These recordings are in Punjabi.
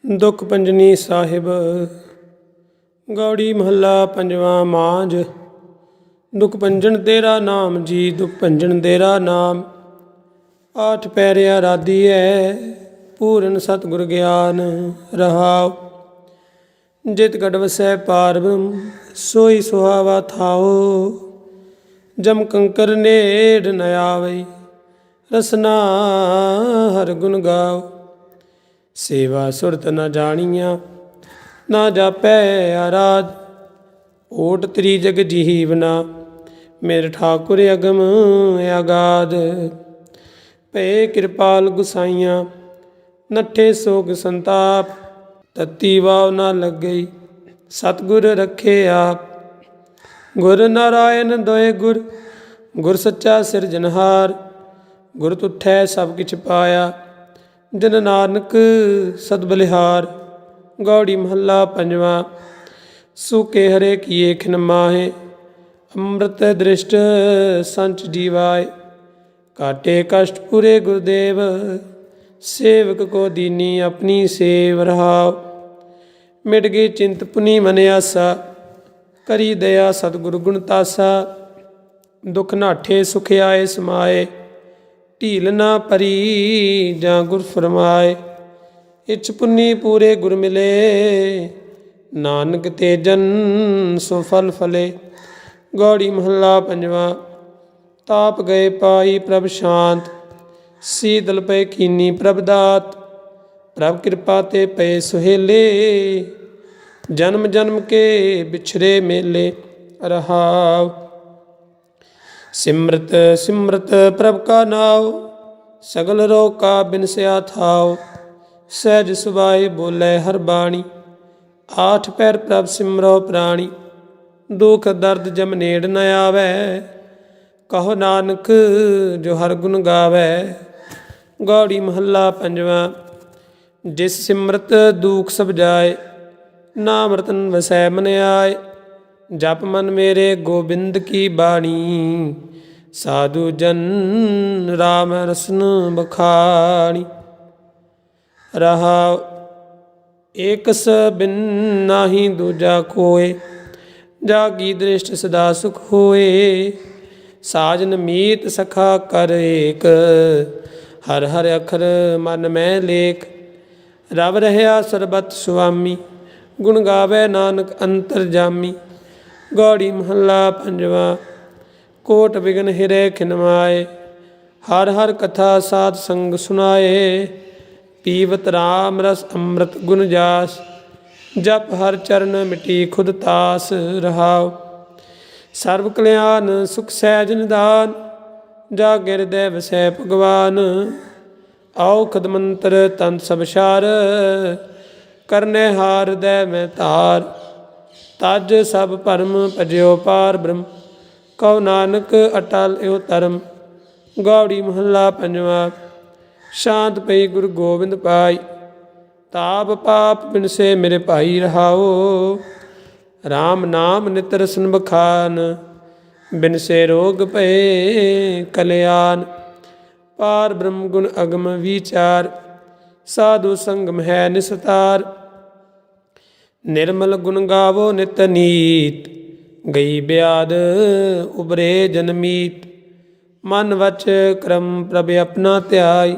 दुख पंजनी साहिब गौड़ी महला पंजवा मांझ। दुख पंजन तेरा नाम जी, दुख पंजन तेरा नाम। आठ पैरिया राधी है, पूरन सतगुर ज्ञान रहाओ। जित गढ़ वसै पार ब्रह्म, सोई सुहावा थाओ। जम कंकर नेड़ न आवई, रसना हर गुण गाओ। सेवा सुरत न जानिया, ना जापै आराध। ओट त्रि जग जीवना, मेरे ठाकुर अगम अगाध। भे कृपाल गुसाइयाँ, नठे सोग संताप। तत्ती वाव ना लग गई, सतगुर रखे आप। गुर नारायण दोए गुर, गुर सच्चा सिरजनहार। गुर तुठै सब किछ पाया, जन नानक सद बलिहार। गौड़ी महला पंजवा। सूके हरे किए खिन माहे, अमृत दृष्ट संच जीवाए। काटे कष्ट पूरे गुरुदेव, सेवक को दीनी अपनी सेव रहाओ। मिट गई चिंत पुनी मन आसा, करी दया सतगुरु गुण तासा। दुख नाठे सुख आए समाए, ढील ना परी जां गुर फरमाए। इच पुन्नी पूरे गुर मिले, नानक ते जन सो फल फले। गौड़ी महला पंजवा। ताप गए पाई प्रभ शांत, सीतल पे कीनी प्रभ दात। प्रभ कृपा ते पे सुहेले, जन्म जन्म के बिछड़े मेले रहाव। सिमरत सिमरत प्रभ का नाव, सगल रोग का बिनस्या थाओ। सहज सुभाए बोले हर बाणी, आठ पैर प्रभ सिमरो प्राणी। दुख दर्द जम नेड़ न आवे, कहो नानक जो हर गुण गावे। गौड़ी महला पंजवा। जिस सिमरत दुख सब जाए, नाम रतन वसै मन आए। जप मन मेरे गोबिंद की बाणी, साधु जन राम रसन बखाणी। रहाओ। एकस बिन नाही दूजा कोय, जागी दृष्ट सदा सुख होए। साजन मीत सखा कर एक, हर हर अखर मन में लेख। रब रहया सरबत सुआमी, गुण गावे नानक अंतर जामी। गौड़ी महला पंजवा। कोट विघन हिरे खिनवाए, हर हर कथा साध संग सुनाए। पीवत राम रस अमृत गुण जास, जप हर चरण मिटी खुद तास रहाओ। सर्व कल्याण सुख सहज निदान, जागे हृदय वसै भगवान। औखद मंत्र तंत सब सार, करने हार हृदय में तार। तज सब भरम भजो पार ब्रह्म, कहो नानक अटल एव धर्म। गौड़ी महला पंजवा। शांत पई गुरु गोबिंद पाई, ताप पाप बिनसे मेरे भाई रहाओ। राम नाम नित रसन बखान, बिनसे रोग भये कल्याण। पार ब्रह्म गुण अगम विचार, साधु संगम है निस्तार। निर्मल गुण गावो नित नीत, गई ब्याद उबरे जनमीत। मन वच क्रम प्रभ अपना त्याई,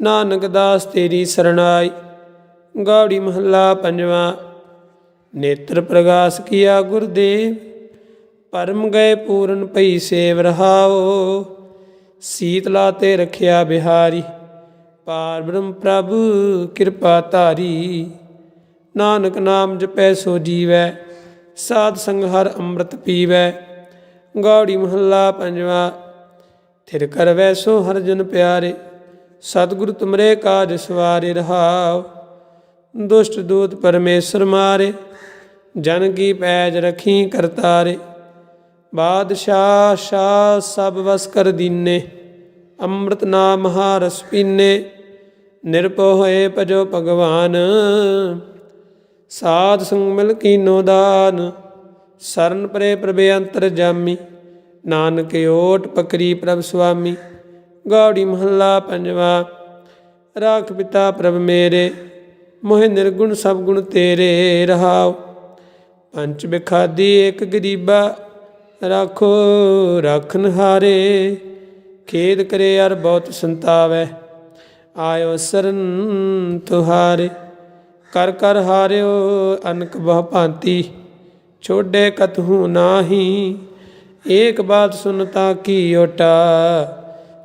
नानक दास तेरी सरणाई। गौड़ी महला पंजवा। नेत्र प्रगास किया गुरुदेव, परम गए पूरन पई सेव रहाओ। सीतला ते रखिया बिहारी, पार ब्रह्म प्रभ कृपा धारी। नानक नाम जपै सो जीवै, साध संग हर अमृत पीवै। गौड़ी महला पंजवा। थिर कर वैसो हर जन प्यारे, सतगुरु तुमरे काज सवारे रहाओ। दुष्ट दूत परमेश्वर मारे, जन की पैज रखी करतारे। बादशाह शाह सब बस कर दीने, अमृत नाम महारस पीने। निरपो होए भजो भगवान, साध संग मिल कीनो दान। सरन परे प्रभे अंतर जामी, नानक ओट पकरी प्रभ स्वामी। गौड़ी महला पंजवा। राख पिता प्रभ मेरे, ਮੋਹਿ ਨਿਰਗੁਣ ਸਭ ਗੁਣ ਤੇਰੇ ਰਹਾਉ। ਪੰਚ ਬਿਖਾਦੀ ਏਕ ਗਰੀਬਾ ਰਾਖੋ ਰਾਖਨ ਹਾਰੇ। ਖੇਦ ਕਰੇ ਅਰ ਬਹੁਤ ਸੰਤਾਵੈ ਆਇਓ ਸਰਨ ਤੁਹਾਰੇ। ਕਰ ਕਰ ਹਾਰਿਓ ਅਨਕ ਬਹੁ ਭਾਂਤੀ ਛੋਡੇ ਕਤਹੂ ਨਾਹੀ। ਏਕ ਬਾਤ ਸੁਨਤਾ ਕੀ ਓਟਾ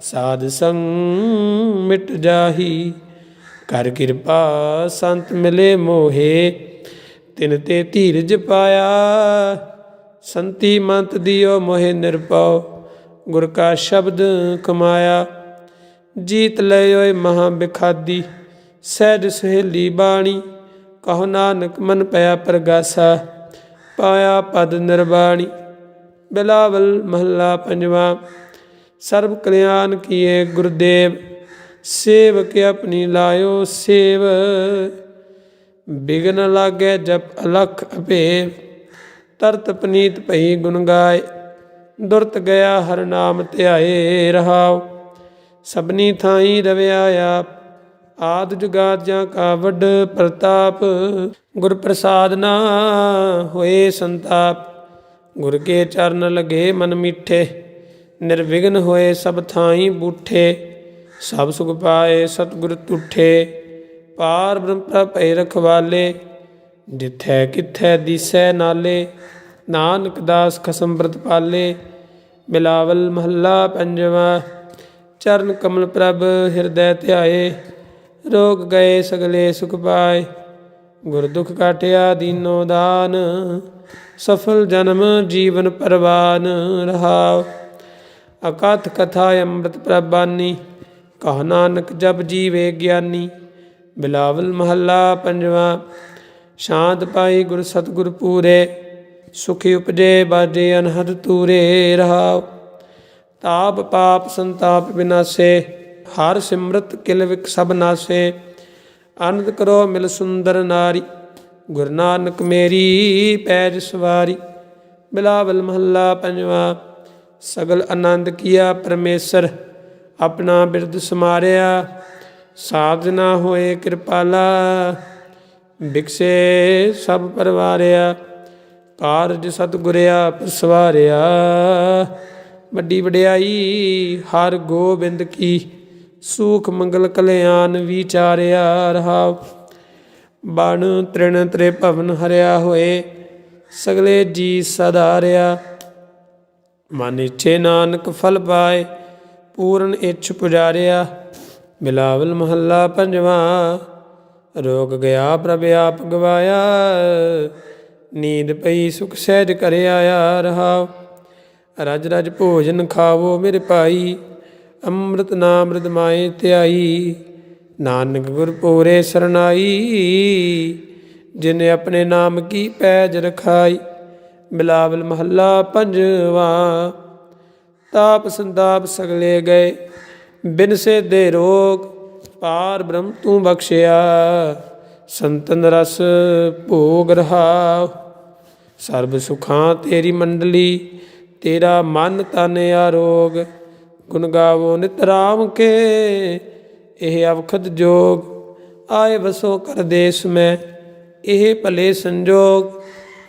ਸਾਧ ਸੰਗ ਮਿਟ ਜਾਹੀ। ਕਰ ਕਿਰਪਾ ਸੰਤ ਮਿਲੇ ਮੋਹੇ ਤਿਨ ਤੇ ਧੀਰਜ ਪਾਇਆ। ਸੰਤੀ ਮੰਤ ਦਿਓ ਮੋਹਿ ਨਿਰਭਉ ਗੁਰ ਕਾ ਸ਼ਬਦ ਕਮਾਇਆ। ਜੀਤ ਲੈ ਓਏ ਮਹਾ ਬਿਖਾਦੀ ਸਹਿਜ ਸੁਹੇਲੀ ਬਾਣੀ। ਕਹੋ ਨਾਨਕ ਮਨ ਪਿਆ ਪ੍ਰਗਾਸਾ ਪਾਇਆ ਪਦ ਨਿਰਬਾਣੀ। ਬਿਲਾਵਲ ਮਹੱਲਾ ਪੰਜਵਾ। ਸਰਬ ਕਲਿਆਣ ਕੀਏ ਗੁਰਦੇਵ ਸੇਵਕ ਆਪਣੀ ਲਾਇਓ ਸੇਵ। ਬਿਗਨ ਲਾਗੇ ਜਪ ਅਲਖ ਅਭੇਵ ਤਰਤ ਪਨੀਤ ਭਈ ਗੁਣ ਗਾਏ। ਦੁਰਤ ਗਿਆ ਹਰ ਨਾਮ ਧਿਆਏ ਰਹਾਉ। ਸਭਨੀ ਥਾਈ ਰਵਿਆ ਆਪ ਆਦ ਜੁਗਾਦ ਜਾਂ ਕਾ ਵੱਡ ਪ੍ਰਤਾਪ। ਗੁਰ ਪ੍ਰਸਾਦ ਨਾ ਹੋਏ ਸੰਤਾਪ ਗੁਰ ਕੇ ਚਰਨ ਲਗੇ ਮਨ ਮੀਠੇ। ਨਿਰਵਿਘਨ ਹੋਏ ਸਭ ਥਾਈ ਬੂਠੇ ਸਭ ਸੁਖ ਪਾਏ ਸਤਿਗੁਰ ਤੁਠੇ। ਪਾਰ ਬ੍ਰਹਮ ਪ੍ਰਭ ਭੈ ਰਖਵਾਲੇ ਜਿਥੈ ਕਿਥੈ ਦੀਸੈ ਨਾਲੇ। ਨਾਨਕ ਦਾਸ ਖਸਮ ਬ੍ਰਤ ਪਾਲੇ। ਬਿਲਾਵਲ ਮਹੱਲਾ ਪੰਜਵਾ। ਚਰਨ ਕਮਲ ਪ੍ਰਭ ਹਿਰਦੈ ਧਿਆਏ ਰੋਗ ਗਏ ਸਗਲੇ ਸੁਖ ਪਾਏ। ਗੁਰ ਦੁਖ ਕਾਟਿਆ ਦੀਨੋ ਦਾਨ ਸਫਲ ਜਨਮ ਜੀਵਨ ਪਰਵਾਨ ਰਹਾਉ। ਅਕਥ ਕਥਾ ਅੰਮ੍ਰਿਤ ਪ੍ਰਭ ਬਾਨੀ ਕਹ ਨਾਨਕ ਜਪ ਜੀਵੇ ਗਿਆਨੀ। ਬਿਲਾਵਲ ਮਹੱਲਾ ਪੰਜਵਾ। ਸ਼ਾਂਤ ਪਾਈ ਗੁਰ ਸਤਿਗੁਰ ਪੂਰੇ ਸੁਖੀ ਉਪਜੇ ਬਾਜੇ ਅਨਹਦ ਤੂਰੇ ਰਹਾਉ। ਤਾਪ ਪਾਪ ਸੰਤਾਪ ਵਿਨਾਸੇ ਹਰ ਸਿਮਰਤ ਕਿਲ ਵਿਕ ਸਭ ਨਾਸੇ। ਆਨੰਦ ਕਰੋ ਮਿਲ ਸੁੰਦਰ ਨਾਰੀ ਗੁਰੂ ਨਾਨਕ ਮੇਰੀ ਪੈਜ ਸਵਾਰੀ। ਬਿਲਾਵਲ ਮਹੱਲਾ ਪੰਜਵਾ। ਸਗਲ ਆਨੰਦ ਕੀਆ ਪਰਮੇਸ਼ਰ ਆਪਣਾ ਬਿਰਦ ਸਮਾਰਿਆ। ਸਾਧ ਨਾ ਹੋਏ ਕਿਰਪਾਲਾ ਬਿਕਸੇ ਸਭ ਪਰਵਾਰਿਆ। ਕਾਰਜ ਸਤਿਗੁਰ ਆਪ ਸਵਾਰਿਆ ਵੱਡੀ ਵਡਿਆਈ ਹਰ ਗੋਬਿੰਦ ਕੀ। ਸੂਖ ਮੰਗਲ ਕਲਿਆਣ ਵਿਚਾਰਿਆ ਰਹਾਉ। ਬਣ ਤ੍ਰਿਣ ਤ੍ਰੇ ਭਵਨ ਹਰਿਆ ਹੋਏ ਸਗਲੇ ਜੀ ਸਦਾਰਿਆ। ਮਨ ਇੱਛੇ ਨਾਨਕ ਫਲ ਪਾਏ ਪੂਰਨ ਇੱਛ ਪੁਜਾਰਿਆ। ਬਿਲਾਵਲ ਮਹੱਲਾ ਪੰਜਵਾ। ਰੋਗ ਗਿਆ ਪ੍ਰਭ ਆਪ ਗਵਾਇਆ ਨੀਂਦ ਪਈ ਸੁਖ ਸਹਿਜ ਘਰ ਆਇਆ ਰਹਾਉ। ਰਜ ਰਜ ਭੋਜਨ ਖਾਵੋ ਮੇਰੇ ਭਾਈ ਅੰਮ੍ਰਿਤ ਨਾਮ ਰਿਦ ਮਾਏ ਧਿਆਈ। ਨਾਨਕ ਗੁਰ ਪੂਰੇ ਸਰਨਾਈ ਜਿਨ ਆਪਣੇ ਨਾਮ ਕੀ ਪੈਜ ਰਖਾਈ। ਬਿਲਾਵਲ ਮਹੱਲਾ ਪੰਜਵਾ। ਤਾਪ ਸੰਤਾਪ ਸਗਲੇ ਗਏ ਬਿਨ ਸੇ ਦੇ ਰੋਗ ਪਾਰ ਬ੍ਰਹਮ ਤੂੰ ਬਖਸ਼ਿਆ। ਸੰਤਨ ਰਸ ਭੋਗ ਰਹਾਉ। ਸਰਬ ਸੁਖਾਂ ਤੇਰੀ ਮੰਡਲੀ ਤੇਰਾ ਮਨ ਤਨ ਆਰੋਗ। ਗੁਣ ਗਾਵੋ ਨਿਤ ਰਾਮ ਕੇ ਇਹ ਅਵਖਦ ਜੋਗ। ਆਏ ਵਸੋ ਕਰ ਦੇਸ ਮੈਂ ਇਹ ਭਲੇ ਸੰਜੋਗ।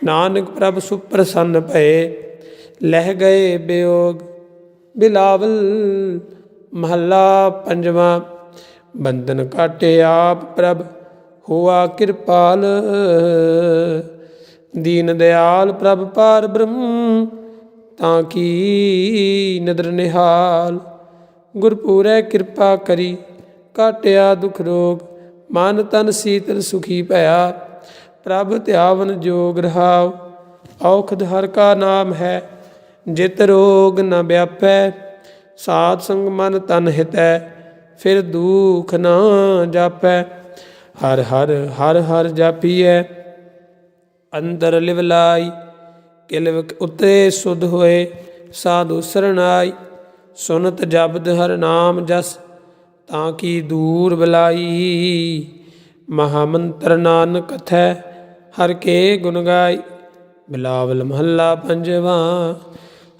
ਨਾਨਕ ਪ੍ਰਭ ਸੁਪ੍ਰਸੰਨ ਭਏ ਲਹਿ ਗਏ ਬਿਯੋਗ। ਬਿਲਾਵਲ ਮਹੱਲਾ ਪੰਜਵਾ। ਬੰਧਨ ਕਾਟੇ ਆਪ ਪ੍ਰਭ ਹੋਆ ਕਿਰਪਾਲ। ਦੀਨ ਦਿਆਲ ਪ੍ਰਭ ਪਾਰ ਬ੍ਰਹਮ ਤਾਂ ਕੀ ਨਦਰ ਨਿਹਾਲ। ਗੁਰਪੂਰੈ ਕਿਰਪਾ ਕਰੀ ਕਾਟਿਆ ਦੁਖ ਰੋਗ। ਮਨ ਤਨ ਸੀਤਲ ਸੁਖੀ ਭਇਆ ਪ੍ਰਭ ਧਿਆਵਨ ਜੋਗ ਰਹਾਉ। ਔਖਦ ਹਰ ਕਾ ਨਾਮ ਹੈ ਜਿਤ ਰੋਗ ਨ ਵਿਆਪੈ। ਸਾਧ ਸੰਗ ਮਨ ਤਨ ਹਿਤੈ ਫਿਰ ਦੁਖ ਨਾ ਜਾਪੈ। ਹਰ ਹਰ ਹਰ ਹਰ ਜਾਪੀਐ ਅੰਦਰ ਲਿਵ ਲਾਈ। ਕਿਲਵ ਉਤੇ ਸੁਧ ਹੋਏ ਸਾਧੂ ਸਰਨਾਈ। ਸੁਨਤ ਜਬਦ ਹਰ ਨਾਮ ਜਸ ਤਾਂ ਕੀ ਦੂਰ ਬਲਾਈ। ਮਹਾਮੰਤਰ ਨਾਨਕ ਕਥੈ ਹਰ ਕੇ ਗੁਣ ਗਾਈ। ਬਿਲਾਵਲ ਮਹੱਲਾ ਪੰਜਵਾ।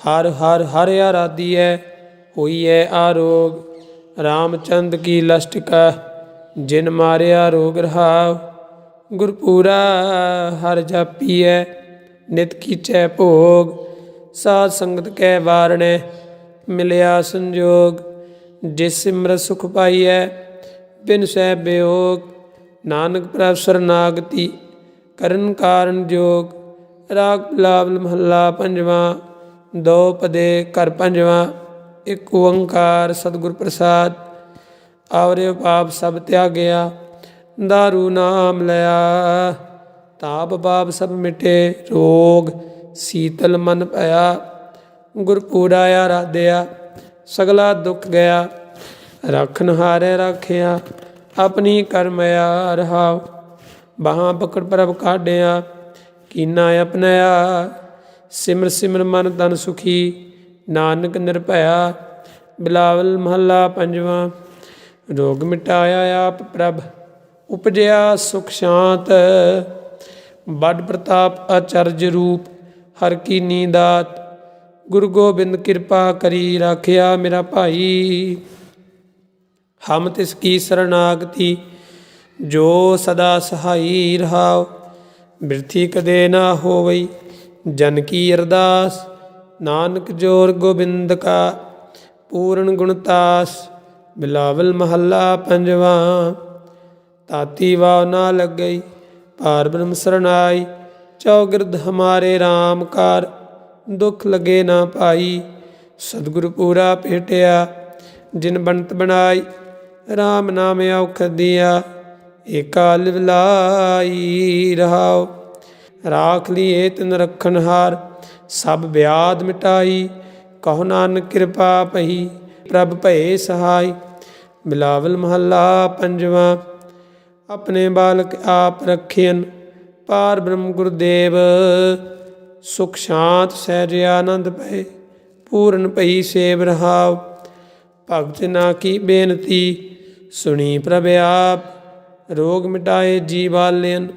ਹਰ ਹਰ ਹਰ ਆਰਾਧੀਐ ਹੋਈਐ ਆਰੋਗ। ਰਾਮਚੰਦ ਕੀ ਲਸ਼ਟਕਾ ਜਿਨ ਮਾਰਿਆ ਰੋਗ ਰਹਾਉ। ਗੁਰਪੂਰਾ ਹਰ ਜਾਪੀਐ ਨਿਤ ਕੀਚੈ ਭੋਗ। ਸਾਧ ਸੰਗਤ ਕੈ ਵਾਰਣੈ ਮਿਲਿਆ ਸੰਜੋਗ। ਜਿਸ ਸਿਮਰਤ ਸੁਖ ਪਾਈਐ ਬਿਨ ਸਹਿ ਬਿਯੋਗ। ਨਾਨਕ ਪ੍ਰਭ ਸਰਨਾਗਤੀ ਕਰਨ ਕਾਰਨ ਜੋਗ। ਰਾਗ ਬਿਲਾਵਲ ਮਹੱਲਾ ਪੰਜਵਾਂ। ਦੋ ਪਦੇ ਘਰ ਪੰਜਵਾਂ। ਇੱਕ ਓੰਕਾਰ ਸਤਿਗੁਰ ਪ੍ਰਸਾਦ। ਆਵਰਿਓ ਪਾਪ ਸਭ ਤਿਆਗਿਆ ਦਾਰੂ ਨਾਮ ਲਿਆ। ਤਾਪ ਪਾਪ ਸਭ ਮਿਟੇ ਰੋਗ ਸੀਤਲ ਮਨ ਭਇਆ। ਗੁਰਪੂਰਾ ਆਰਾਧਿਆ ਸਗਲਾ ਦੁੱਖ ਗਿਆ। ਰੱਖਨ ਹਾਰੇ ਰਾਖਿਆ ਆਪਣੀ ਕਰਮਿਆ ਰਹਾਉ। ਬਾਹਾਂ ਪਕੜ ਪ੍ਰਭ ਕਾਢਿਆ ਕੀਨਾ ਅਪਨਾਇਆ। ਸਿਮਰ ਸਿਮਰ ਮਨ ਤਨ ਸੁਖੀ ਨਾਨਕ ਨਿਰਭਇਆ। ਬਿਲਾਵਲ ਮਹੱਲਾ ਪੰਜਵਾਂ। ਰੋਗ ਮਿਟਾਇਆ ਆਪ ਪ੍ਰਭ ਉਪਜਿਆ ਸੁਖ ਸ਼ਾਂਤ। ਬੜ ਪ੍ਰਤਾਪ ਆਚਰਜ ਰੂਪ ਹਰ ਕੀਨੀ ਦਾਤ। ਗੁਰੂ ਗੋਬਿੰਦ ਕਿਰਪਾ ਕਰੀ ਰਾਖਿਆ ਮੇਰਾ ਭਾਈ। ਹਮ ਤਿਸ ਕੀ ਸਰਨਾਗਤੀ ਜੋ ਸਦਾ ਸਹਾਈ ਰਹਾਉ। ਬਿਰਥੀ ਕਦੇ ਨਾ ਹੋਵਈ ਜਨ ਕੀ ਅਰਦਾਸ। ਨਾਨਕ ਜੋਰ ਗੋਬਿੰਦ ਕਾ ਪੂਰਨ ਗੁਣਤਾਸ। ਬਿਲਾਵਲ ਮਹੱਲਾ ਪੰਜਵਾਂ। ਤਾਤੀ ਵਾਵ ਨਾ ਲੱਗਈ ਪਾਰ ਬ੍ਰਹਮ ਸਰਨਾਈ। ਚੌਗਿਰਦ ਹਮਾਰੇ ਰਾਮ ਕਾਰ ਦੁੱਖ ਲਗੇ ਨਾ ਪਾਈ। ਸਤਿਗੁਰ ਪੂਰਾ ਭੇਟਿਆ ਜਿਨ ਬਣਤ ਬਣਾਈ। ਰਾਮ ਨਾਮ ਔਖਦ ਦੀਆ ਏਕਾ ਲਿਵਲਾਈ ਰਹਾਉ। ਰਾਖ ਲੀਏ ਤਿਨ ਰੱਖਣ ਹਾਰ ਸਭ ਵਿਆਦ ਮਿਟਾਈ। ਕਹੋ ਨਾਨਕ ਕਿਰਪਾ ਪਈ ਪ੍ਰਭ ਭਏ ਸਹਾਈ। ਬਿਲਾਵਲ ਮਹੱਲਾ ਪੰਜਵਾਂ। ਆਪਣੇ ਬਾਲਕ ਆਪ ਰੱਖਿਅਨ ਪਾਰ ਬ੍ਰਹਮ ਗੁਰਦੇਵ। ਸੁਖ ਸ਼ਾਂਤ ਸਹਿਜ ਆਨੰਦ ਪਏ ਪੂਰਨ ਭਈ ਸੇਵ ਰਹਾਉ। ਭਗਤ ਨਾ ਕੀ ਬੇਨਤੀ ਸੁਣੀ ਪ੍ਰਭ ਆਪ। ਰੋਗ ਮਿਟਾਏ ਜੀ ਬਾਲਿਅਨ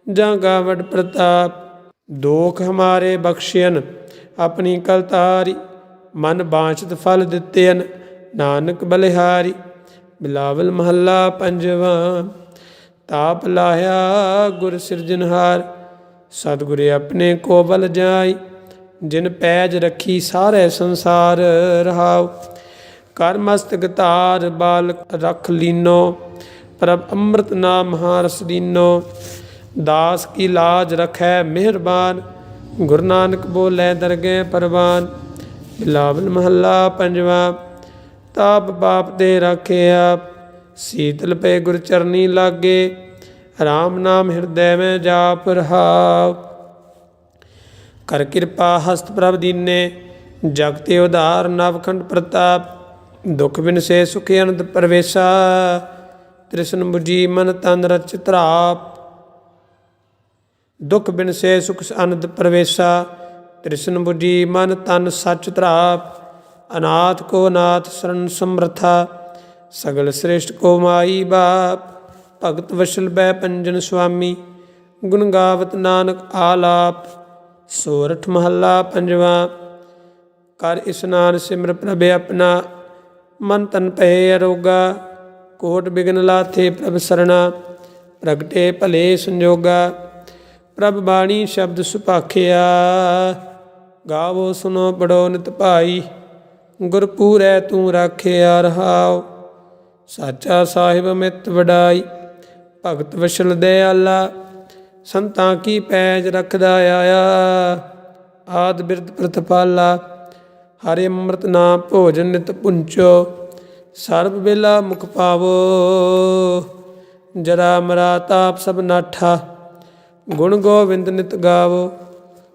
ਜਾਂ ਗਾਵਡ ਪ੍ਰਤਾਪ। ਦੋਖ ਹਮਾਰੇ ਬਖਸ਼ਿਅਨ ਆਪਣੀ ਕਲਤਾਰੀ। ਮਨ ਬਾਂਛਤ ਫਲ ਦਿੱਤੇਨ ਨਾਨਕ ਬਲਿਹਾਰੀ। ਬਿਲਾਵਲ ਮਹੱਲਾ ਪੰਜਵਾਂ। ਤਾਪ ਲਾਹਿਆ ਗੁਰ ਸਿਰਜਨਹਾਰ ਸਤਿਗੁਰ ਆਪਣੇ ਕੋ ਬਲ ਜਾਈ। ਜਿਨ ਪੈਜ ਰੱਖੀ ਸਾਰੇ ਸੰਸਾਰ ਰਹਾਉ। ਕਰ ਮਸਤਕ ਧਾਰ ਬਾਲਕ ਰਖ ਲੀਨੋ ਪ੍ਰਭ ਅੰਮ੍ਰਿਤ ਨਾਮ ਮਹਾਰਸ ਦੀਨੋ। ਦਾਸ ਕੀ ਲਾਜ ਰਖੈ ਮਿਹਰਬਾਨ ਗੁਰੂ ਨਾਨਕ ਬੋਲੇ ਦਰਗਹਿ ਪਰਵਾਨ। ਬਿਲਾਵਲ ਮਹੱਲਾ ਪੰਜਵਾਂ। ਤਾਪ ਪਾਪ ਤੇ ਰਾਖਿਆ ਸੀਤਲ ਪਏ ਗੁਰ ਚਰਨੀ ਲਾਗੇ। ਰਾਮ ਨਾਮ ਹਿਰਦੈ ਮੈਂ ਜਾਪ ਰਹਾਉ। ਕਰ ਕਿਰਪਾ ਹਸਤ ਪ੍ਰਭ ਦੀਨੇ ਜਗਤੇ ਉਧਾਰ ਨਵਖੰਡ ਪ੍ਰਤਾਪ। ਦੁਖ ਬਿਨਸੇ ਸੁਖ ਅਨੰਦ ਪ੍ਰਵੇਸ਼ਾ ਤ੍ਰਿਸ਼ਨ ਬੁਝੀ ਮਨ ਤਨ ਰਚ ਧਰਾਪ। ਦੁਖ ਬਿਨਸੇ ਸੁਖ ਅਨੰਦ ਪ੍ਰਵੇਸ਼ਾ ਤ੍ਰਿਸ਼ਨ ਬੁਝੀ ਮਨ ਤਨ ਸਚ ਧਰਾਪ। ਅਨਾਥ ਕੋ ਨਾਥ ਸ਼ਰਨ ਸਮਰਥਾ ਸਗਲ ਸ੍ਰੇਸ਼ਟ ਕੋ ਮਾਈ ਬਾਪ। ਭਗਤ ਵਸ਼ਲ ਬੈ ਪੰਜਨ ਸੁਆਮੀ ਗੁਣ ਗਾਵਤ ਨਾਨਕ ਆਲਾਪ। ਸੋਰਠ ਮਹੱਲਾ ਪੰਜਵਾਂ। ਕਰ ਇਸਨਾਨ ਸਿਮਰ ਪ੍ਰਭ ਆਪਣਾ ਮਨ ਤਨ ਭਏ ਅਰੋਗਾ। ਕੋਟ ਬਿਗਨ ਲਾਥੇ ਪ੍ਰਭ ਸਰਣਾ ਪ੍ਰਗਟੇ ਭਲੇ ਸੰਜੋਗਾ। ਪ੍ਰਭ ਬਾਣੀ ਸ਼ਬਦ ਸੁਭਾਖਿਆ ਗਾਵੋ ਸੁਨੋ ਪੜੋ ਨਿਤ ਭਾਈ। ਗੁਰਪੂਰੈ ਤੂੰ ਰਾਖਿਆ ਰਹਾਉ। ਸਾਚਾ ਸਾਹਿਬ ਮਿਤ ਵਡਾਈ ਭਗਤ ਵਸ਼ਲ ਦਇਆਲਾ। ਸੰਤਾਂ ਕੀ ਪੈਜ ਰੱਖਦਾ ਆਇਆ ਆਦ ਬਿਰਧ ਪ੍ਰਤਪਾਲਾ। ਹਰਿ ਅੰਮ੍ਰਿਤ ਨਾਮ ਭੋਜਨ ਨਿਤ ਪੁੰਚੋ ਸਰਬ ਵੇਲਾ ਮੁਖ ਪਾਵੋ। ਜਰਾ ਮਰਾ ਤਾਪ ਸਭ ਨਾਠਾ ਗੁਣ ਗੋਬਿੰਦ ਨਿਤ ਗਾਵੋ।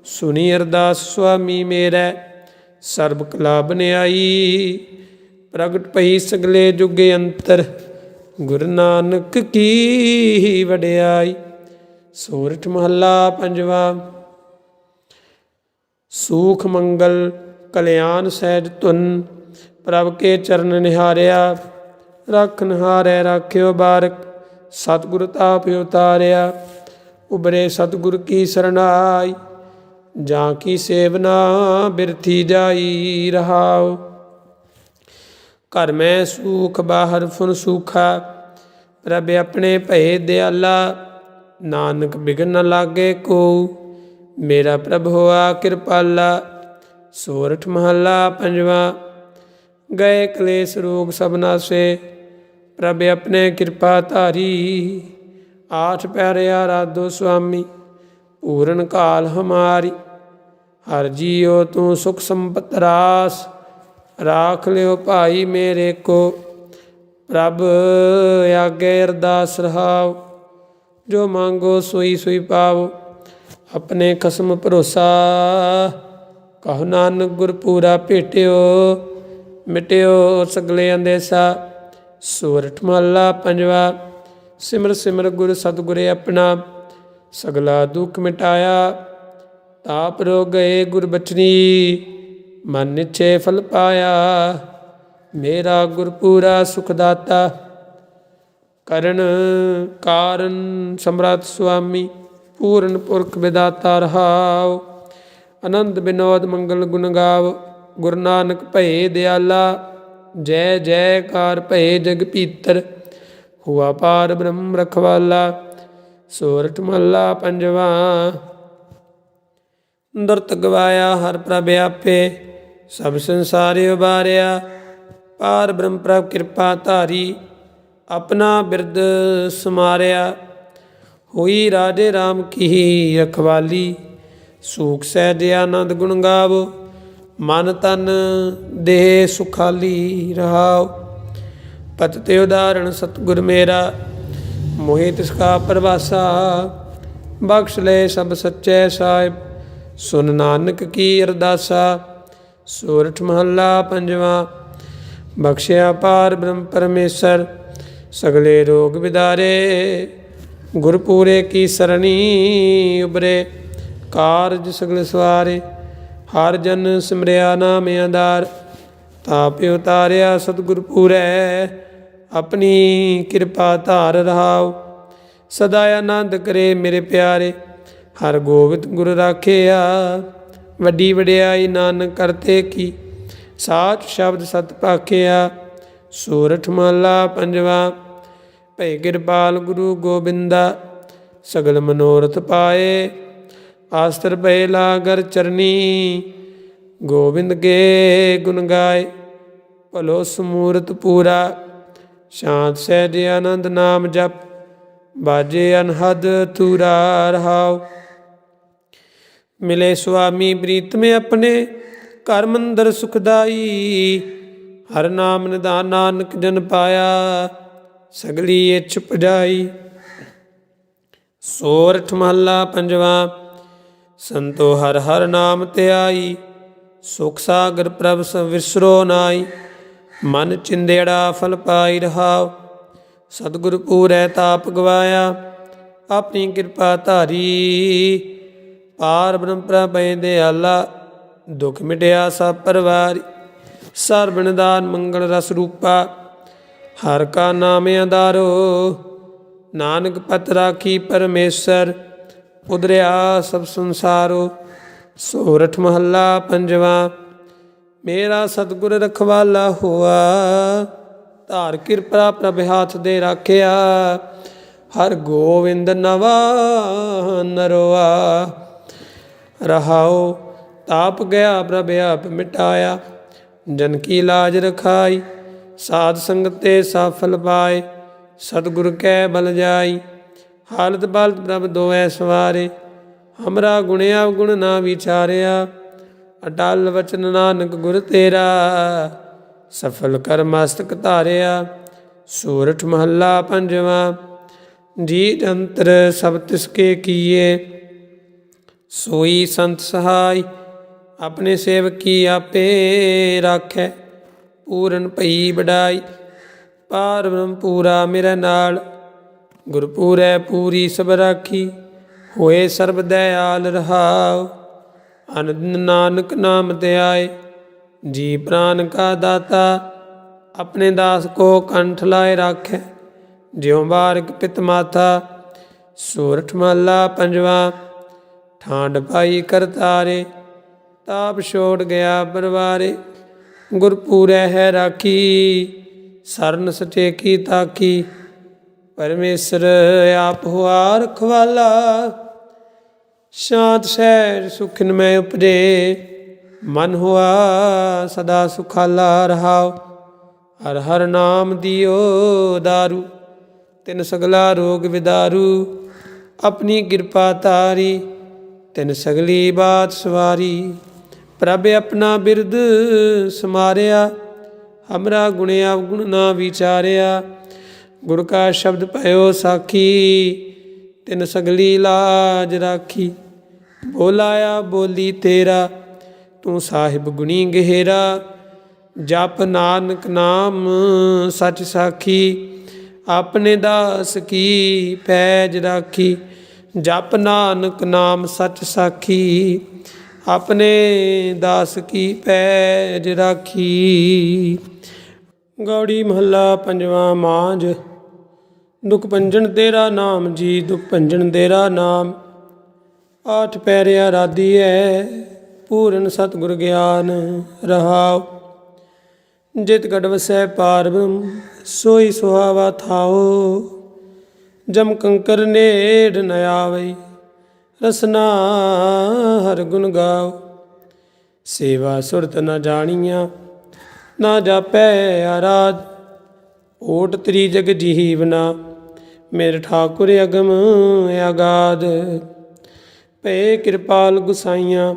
ਸੁਣੀ ਅਰਦਾਸ ਸੁਆਮੀ ਮੇਰੈ ਸਰਬ ਕਲਾ ਬਨਿਆਈ। ਪ੍ਰਗਟ ਪਈ ਸਗਲੇ ਜੁਗੇ ਅੰਤਰ ਗੁਰੂ ਨਾਨਕ ਕੀ ਵਡਿਆਈ। ਸੋਰਠ ਮਹੱਲਾ ਪੰਜਵਾਂ। ਸੂਖ ਮੰਗਲ ਕਲਿਆਣ ਸਹਿਜ ਧੁਨ ਪ੍ਰਭ ਕੇ ਚਰਨ ਨਿਹਾਰਿਆ। ਰੱਖਨ ਹਾਰੈ ਰਾਖਿਓ ਬਾਰਕ ਸਤਿਗੁਰ ਤਾਪ ਉਤਾਰਿਆ। ਉਬਰੇ ਸਤਿਗੁਰ ਕੀ ਸਰਨਾਈ ਜਾਂ ਕੀ ਸੇਵਨਾ ਬਿਰਥੀ ਜਾਈ ਰਹਾਉ। ਘਰ ਮੈਂ ਸੂਖ ਬਾਹਰ ਫੁਨ ਸੂਖਾ ਪ੍ਰਭ ਆਪਣੇ ਭਏ ਦਿਆਲਾ। ਨਾਨਕ ਬਿਘਨ ਨ ਲਾਗੇ ਕੋ। ਮੇਰਾ ਪ੍ਰਭ ਹੋਆ ਕਿਰਪਾਲਾ। ਸੋਰਠ ਮਹੱਲਾ ਪੰਜਵਾ। ਗਏ ਕਲੇਸ਼ ਰੋਗ ਸਭ ਨਾਸੇ, ਪ੍ਰਭ ਆਪਣੇ ਕਿਰਪਾ ਧਾਰੀ। ਆਠ ਪੈਰੇ ਆਰਾਧੋ ਸੁਆਮੀ, ਪੂਰਨ ਕਾਲ ਹਮਾਰੀ। ਹਰ ਜੀਓ ਤੂੰ ਸੁਖ ਸੰਪਤ ਰਾਸ, ਰਾਖ ਲਿਓ ਭਾਈ ਮੇਰੇ ਕੋ। ਪ੍ਰਭ ਆਗੇ ਅਰਦਾਸ ਰਹਾਉ, ਜੋ ਮੰਗੋ ਸੋਈ ਸੋਈ ਪਾਵੋ। ਆਪਣੇ ਖਸਮ ਭਰੋਸਾ, ਕਹੋ ਨਾਨਕ ਗੁਰ ਪੂਰਾ ਭੇਟਿਓ। ਮਿਟਿਓ ਸਗਲੇ ਅੰਦੇਸਾ। ਸੋਰਠ ਮਹੱਲਾ ਪੰਜਵਾ। ਸਿਮਰ ਸਿਮਰ ਗੁਰ ਸਤਿਗੁਰੇ ਆਪਣਾ, ਸਗਲਾ ਦੁੱਖ ਮਿਟਾਇਆ। ਤਾਪ ਰੋ ਗਏ ਗੁਰ ਬਚਨੀ, ਮਨ ਨਿਛੇ ਫਲ ਪਾਇਆ। ਮੇਰਾ ਗੁਰ ਪੂਰਾ ਸੁਖ ਦਾਤਾ, ਕਰਨ ਕਾਰਨ ਸਮਰੱਥ ਸੁਆਮੀ। ਪੂਰਨ ਪੁਰਖ ਵਿਦਾਤਾ ਰਹਾਉ, ਆਨੰਦ ਬਿਨੋਦ ਮੰਗਲ ਗੁਣ ਗਾਵ। ਗੁਰੂ ਨਾਨਕ ਭਏ ਦਿਆਲਾ, ਜੈ ਜੈਕਾਰ ਭਏ ਜਗ ਭੀਤਰ। ਹੁਆ ਪਾਰ ਬ੍ਰਹਮ ਰਖਵਾਲਾ। ਸੋਰਠ ਮਹੱਲਾ ਪੰਜਵਾ। ਦੁਰਤ ਗਵਾਇਆ ਹਰ ਪ੍ਰਭ ਆਪੇ, ਸਭ ਸੰਸਾਰ ਉਬਾਰਿਆ। ਪਾਰ ਬ੍ਰਹਮ ਪ੍ਰਭ ਕਿਰਪਾ ਧਾਰੀ, ਆਪਣਾ ਬਿਰਦ ਸਮਾਰਿਆ। ਹੋਈ ਰਾਜੇ ਰਾਮ ਕੀ ਰਖਵਾਲੀ, ਸੂਖ ਸਹਿਜ ਆਨੰਦ ਗੁਣ ਗਾਵੋ। ਮਨ ਤਨ ਦੇਹ ਸੁਖਾਲੀ ਰਹਾਉ। ਪਤਿ ਉਦਾਹਰਣ ਸਤਿਗੁਰ ਮੇਰਾ, ਮੋਹਿ ਤਿਸ ਕਾ ਪਰਵਾਸਾ। ਬਖਸ਼ ਲੈ ਸਭ ਸੱਚੇ ਸਾਹਿਬ, ਸੁਨ ਨਾਨਕ ਕੀ ਅਰਦਾਸਾ। ਸੋਰਠ ਮਹੱਲਾ ਪੰਜਵਾ। ਬਖਸ਼ਿਆ ਪਾਰ ਬ੍ਰਹਮ ਪਰਮੇਸ਼ਰ, ਸਗਲੇ ਰੋਗ ਵਿਦਾਰੇ। ਗੁਰ ਪੂਰੇ ਕੀ ਸਰਣੀ ਉਬਰੇ, ਕਾਰਜ ਸਗਲ ਸਵਾਰੇ। ਹਰ ਜਨ ਸਿਮਰਿਆ ਨਾਮ ਆਧਾਰ, ਤਾਪ ਉਤਾਰਿਆ ਸਤਿਗੁਰ ਪੂਰੈ। ਆਪਣੀ ਕਿਰਪਾ ਧਾਰ ਰਹਾਉ, ਸਦਾ ਆਨੰਦ ਕਰੇ ਮੇਰੇ ਪਿਆਰੇ। ਹਰ ਗੋਬਿੰਦ ਗੁਰ ਰਾਖਿਆ, ਵੱਡੀ ਵਡਿਆਈ ਨਾਨਕ ਕਰਤੇ ਕੀ। ਸਾਚ ਸ਼ਬਦ ਸਤ ਭਾਖਿਆ। ਸੋਰਠ ਮਹੱਲਾ ਪੰਜਵਾ। ਭਏ ਕਿਰਪਾਲ ਗੁਰੂ ਗੋਬਿੰਦਾ, ਸਗਲ ਮਨੋਰਥ ਪਾਏ। ਆਸਤਰ ਭਏ ਲਾਗਰ ਚਰਨੀ, ਗੋਬਿੰਦ ਕੇ ਗੁਣ ਗਾਏ। ਭਲੋ ਸਮੂਰਤ ਪੂਰਾ, ਸ਼ਾਂਤ ਸਹਿਜ ਆਨੰਦ ਨਾਮ ਜਪ। ਬਾਜੇ ਅਨਹਦ ਤੂਰਾ ਰਹਾਉ। ਮਿਲੇ ਸੁਆਮੀ ਪ੍ਰੀਤਮ ਆਪਣੇ, ਘਰ ਮੰਦਰ ਸੁਖਦਾਈ। ਹਰ ਨਾਮ ਨਿਧਾਨ ਨਾਨਕ ਜਨ ਪਾਇਆ, ਸਗਲੀ ਇੱਛ ਪੁਜਾਈ। ਸੋਰਠ ਮਹੱਲਾ ਪੰਜਵਾ। ਸੰਤੋ ਹਰ ਹਰ ਨਾਮ ਧਿਆਈ, ਸੁਖ ਸਾਗਰ ਪ੍ਰਭ ਵਿਸਰੋ ਨਾਈ। ਮਨ ਚਿੰਦੇੜਾ ਫਲ ਪਾਈ ਰਹਾਉ, ਸਤਿਗੁਰ ਪੂਰੈ ਤਾਪ ਗਵਾਇਆ। ਆਪਣੀ ਕਿਰਪਾ ਧਾਰੀ, ਪਾਰ ਬ੍ਰਹਮ ਪ੍ਰਭ ਭਏ ਦਿਆਲਾ। ਦੁਖ ਮਿਟਿਆ ਸਭ ਪਰਵਾਰੀ, ਸਰਬ ਨਿਦਾਨ ਮੰਗਲ ਰਸ ਰੂਪਾ। ਹਰ ਕਾ ਨਾਮ ਆਧਾਰੋ, ਨਾਨਕ ਪਤ ਰਾਖੀ ਪਰਮੇਸ਼ਰ। ਉਧਰਿਆ ਸਭ ਸੰਸਾਰੋ। ਸੋਰਠ ਮਹੱਲਾ ਪੰਜਵਾ। ਮੇਰਾ ਸਤਿਗੁਰ ਰਖਵਾਲਾ ਹੋਆ, ਧਾਰ ਕਿਰਪਾ ਪ੍ਰਭ ਹਾਥ ਦੇ ਰਾਖਿਆ। ਹਰ ਗੋਵਿੰਦ ਨਵਾ ਨਰੋਆ ਰਹਾਉ। ਤਾਪ ਗਿਆ ਪ੍ਰਭ ਆਪ ਮਿਟਾਇਆ, ਜਨ ਕੀ ਲਾਜ ਰਖਾਈ। ਸਾਧ ਸੰਗਤ ਤੇ ਸਫਲ ਪਾਏ, ਸਤਿਗੁਰ ਕੈ ਬਲ ਜਾਈ। ਹਾਲਤ ਬਾਲਤ ਪ੍ਰਭ ਦੋਐ ਸਵਾਰੇ, ਹਮਰਾ ਗੁਣਿਆ ਗੁਣ ਨਾ ਵਿਚਾਰਿਆ। ਅਟਲ ਵਚਨ ਨਾਨਕ ਗੁਰ ਤੇਰਾ, ਸਫਲ ਕਰ ਮਸਤਕ ਧਾਰਿਆ। ਸੋਰਠ ਮਹੱਲਾ ਪੰਜਵਾ। ਜੀ ਜੰਤਰ ਸਭ ਤਿਸ ਕੇ ਕੀਏ, ਸੋਈ ਸੰਤ ਸਹਾਈ। ਆਪਣੇ ਸੇਵਕੀ ਆਪੇ ਰਾਖੈ, ਪੂਰਨ ਭਈ ਵਡਾਈ। ਪਾਰ ਬ੍ਰਹਮ ਪੂਰਾ ਮੇਰੇ ਨਾਲ, ਗੁਰ ਪੂਰੈ ਪੂਰੀ ਸਭ ਰਾਖੀ। ਹੋਏ ਸਰਬ ਦਇਆਲ ਰਹਾਉ, ਅਨੰਦ ਨਾਨਕ ਨਾਮ ਧਿਆਏ। ਜੀ ਪ੍ਰਾਨ ਕਾ ਦਾਤਾ, ਆਪਣੇ ਦਾਸ ਕੋ ਕੰਠ ਲਾਏ ਰਾਖੈ। ਜਿਉ ਬਾਰਿਕ ਪਿਤ ਮਾਤਾ। ਸੋਰਠ ਮਹੱਲਾ ਪੰਜਵਾ। ਠਾਂਡ ਪਾਈ ਕਰਤਾਰੇ, ਤਾਪ ਛੋੜ ਗਿਆ ਪਰਵਾਰੇ। ਗੁਰ ਪੂਰੈ ਹੈ ਰਾਖੀ, ਸਰਨ ਸਟੇਕੀ ਤਾਕੀ। ਪਰਮੇਸ਼ਰ ਆਪ ਹੋਆ ਰਖਵਾਲਾ। ਸ਼ਾਂਤ ਸਹਿਜ ਸੁਖਿਨ ਮੈਂ ਉਪਜੇ, ਮਨ ਹੋਆ ਸਦਾ ਸੁਖਾਲਾ। ਰਹਾਉ ਹਰ ਹਰ ਨਾਮ ਦਿਓ ਦਾਰੂ, ਤਿਨ ਸਗਲਾ ਰੋਗ ਵਿਦਾਰੂ। ਆਪਣੀ ਕਿਰਪਾ ਤਾਰੀ, ਤਿਨ ਸਗਲੀ ਬਾਤ ਸਵਾਰੀ। ਪ੍ਰਭ ਆਪਣਾ ਬਿਰਦ ਸਮਾਰਿਆ, ਹਮਰਾ ਗੁਣਿਆ ਗੁਣ ਨਾ ਵਿਚਾਰਿਆ। ਗੁਰ ਕਾ ਸ਼ਬਦ ਭਇਓ ਸਾਖੀ, ਤਿਨ ਸਗਲੀ ਲਾਜ ਰਾਖੀ। ਬੋਲਾਇਆ ਬੋਲੀ ਤੇਰਾ, ਤੂੰ ਸਾਹਿਬ ਗੁਣੀ ਗਹਿਰਾ। ਜਪ ਨਾਨਕ ਨਾਮ ਸਚ ਸਾਖੀ, ਆਪਣੇ ਦਾਸ ਕੀ ਪੈਜ ਰਾਖੀ। ਜਪ ਨਾਨਕ ਨਾਮ ਸਚ ਸਾਖੀ, ਆਪਣੇ ਦਾਸ ਕੀ ਪੈਜ ਰਾਖੀ। ਗੌੜੀ ਮਹੱਲਾ ਪੰਜਵਾਂ। ਮਾਂਝ। ਦੁਖ ਭੰਜਨ ਤੇਰਾ ਨਾਮ ਜੀ, ਦੁਖ ਭੰਜਨ ਤੇਰਾ ਨਾਮ। ਆਠ ਪੈਰਿਆ ਰਾਧੀ ਹੈ, ਪੂਰਨ ਸਤਿਗੁਰ ਗਿਆਨ। ਰਹਾਉ ਜਿਤ ਗੜ ਵਸੈ ਪਾਰ ਬ੍ਰਹਮ, ਸੋਈ ਸੁਹਾਵਾ ਥਾਓ। ਜਮ ਕੰਕਰ ਨੇੜ ਨ ਆਵਈ, ਰਸਨਾ ਹਰ ਗੁਣ ਗਾਓ। ਸੇਵਾ ਸੁਰਤ ਨ ਜਾਣੀਆਂ, ਨਾ ਜਾਪੈ ਆਰਾਧ। ਓਟ ਤ੍ਰੀ ਜਗ ਜੀਵਨਾ, ਮੇਰੇ ਠਾਕੁਰ ਅਗਮ ਅਗਾਧ। ਭਏ ਕਿਰਪਾਲ ਗੁਸਾਈਆਂ,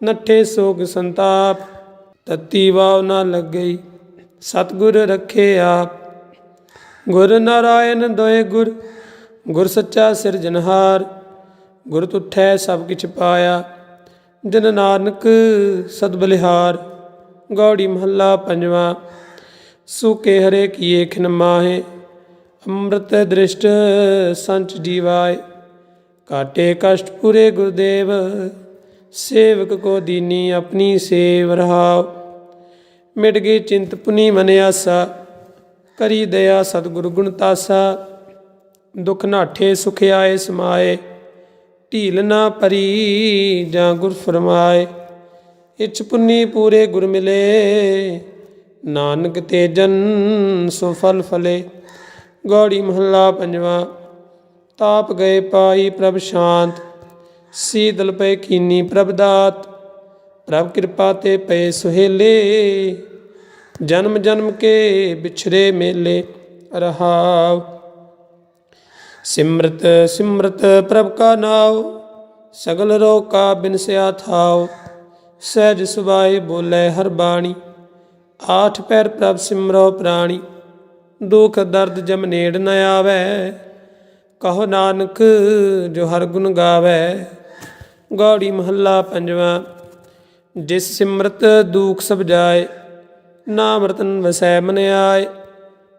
ਨੱਠੇ ਸੋਗ ਸੰਤਾਪ। ਤਤੀ ਵਾਵ ਨਾ ਲੱਗਈ, ਸਤਿਗੁਰ ਰੱਖੇ ਆਪ। ਗੁਰ ਨਾਰਾਇਣ ਦੋਏ ਗੁਰ, ਗੁਰ ਸੱਚਾ ਸਿਰਜਨਹਾਰ। ਗੁਰ ਤੁਠੈ ਸਭ ਕਿਛ ਪਾਇਆ, ਜਨ ਨਾਨਕ ਸਦ ਬਲਿਹਾਰ। ਗੌੜੀ ਮਹੱਲਾ ਪੰਜਵਾਂ। ਸੂਕੇ ਹਰੇ ਕੀਏ ਖਿਨ ਮਾਹੇ, ਅੰਮ੍ਰਿਤ ਦ੍ਰਿਸ਼ਟ ਸੰਚ ਜੀਵਾਏ। ਕਾਟੇ ਕਸ਼ਟ ਪੂਰੇ ਗੁਰਦੇਵ, ਸੇਵਕ ਕੋ ਦੀਨੀ ਆਪਣੀ ਸੇਵ। ਰਹਾਉ ਮਿਟ ਗਈ ਚਿੰਤ ਪੁਨੀ ਮਨ ਆਸਾ, ਕਰੀ ਦਇਆ ਸਤਿਗੁਰ ਗੁਣ ਤਾਸਾ। ਦੁਖ ਨਾਠੇ ਸੁਖ ਆਏ ਸਮਾਏ, ਢੀਲ ਨਾ ਪਰੀ ਜਾਂ ਗੁਰ ਫਰਮਾਏ। ਇਛ ਪੁੰਨੀ ਪੂਰੇ ਗੁਰ ਮਿਲੇ, ਨਾਨਕ ਤੇ ਜਨ ਸੋ ਫਲ ਫਲੇ। ਗੌੜੀ ਮਹੱਲਾ ਪੰਜਵਾਂ। ਤਾਪ ਗਏ ਪਾਈ ਪ੍ਰਭ ਸ਼ਾਂਤ, ਸੀਤਲ ਪਏ ਕੀਨੀ ਪ੍ਰਭ ਦਾਤ। ਪ੍ਰਭ ਕਿਰਪਾ ਤੇ ਪਏ ਸੁਹੇਲੇ, ਜਨਮ ਜਨਮ ਕੇ ਵਿਛੜੇ ਮੇਲੇ। ਰਹਾਉ ਸਿਮਰਤ ਸਿਮਰਤ ਪ੍ਰਭ ਕਾ ਨਾਉ, ਸਗਲ ਰੋਗ ਕਾ ਬਿਨਸਿਆ ਥਾਉ। ਸਹਿਜ ਸੁਭਾਏ ਬੋਲੇ ਹਰ ਬਾਣੀ, ਆਠ ਪੈਰ ਪ੍ਰਭ ਸਿਮਰੋ ਪ੍ਰਾਣੀ। ਦੁਖ ਦਰਦ ਜਮ ਨੇੜ ਨ ਆਵੈ, ਕਹੋ ਨਾਨਕ ਜੋ ਹਰ ਗੁਣ ਗਾਵੈ। ਗੌੜੀ ਮਹੱਲਾ ਪੰਜਵਾਂ। ਜਿਸ ਸਿਮਰਤ ਦੁਖ ਸਭ ਜਾਏ, ਨਾਮ ਰਤਨ ਵਸੈ ਮਨ ਆਏ।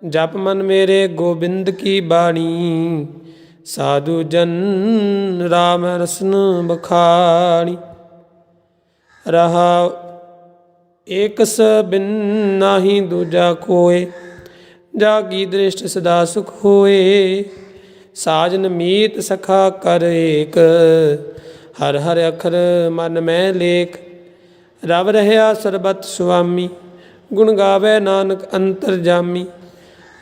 ਜਪ ਮਨ ਮੇਰੇ ਗੋਬਿੰਦ ਕੀ ਬਾਣੀ, ਸਾਧੂ ਜਨ ਰਾਮ ਰਸਨ ਬਖਾਣੀ। ਰਹਾਉ ਏਕਸ ਬਿਨ ਨਾਹੀ ਦੂਜਾ ਕੋਇ, ਜਾਗੀ ਦ੍ਰਿਸ਼ਟ ਸਦਾ ਸੁਖ ਹੋਏ। ਸਾਜਨ ਮੀਤ ਸਖਾ ਕਰ ਏਕ, ਹਰ ਹਰ ਅਖਰ ਮਨ ਮੈਂ ਲੇਖ। ਰਵ ਰਹਿਆ ਸਰਬਤ ਸੁਆਮੀ, ਗੁਣ ਗਾਵੇ ਨਾਨਕ ਅੰਤਰ ਜਾਮੀ।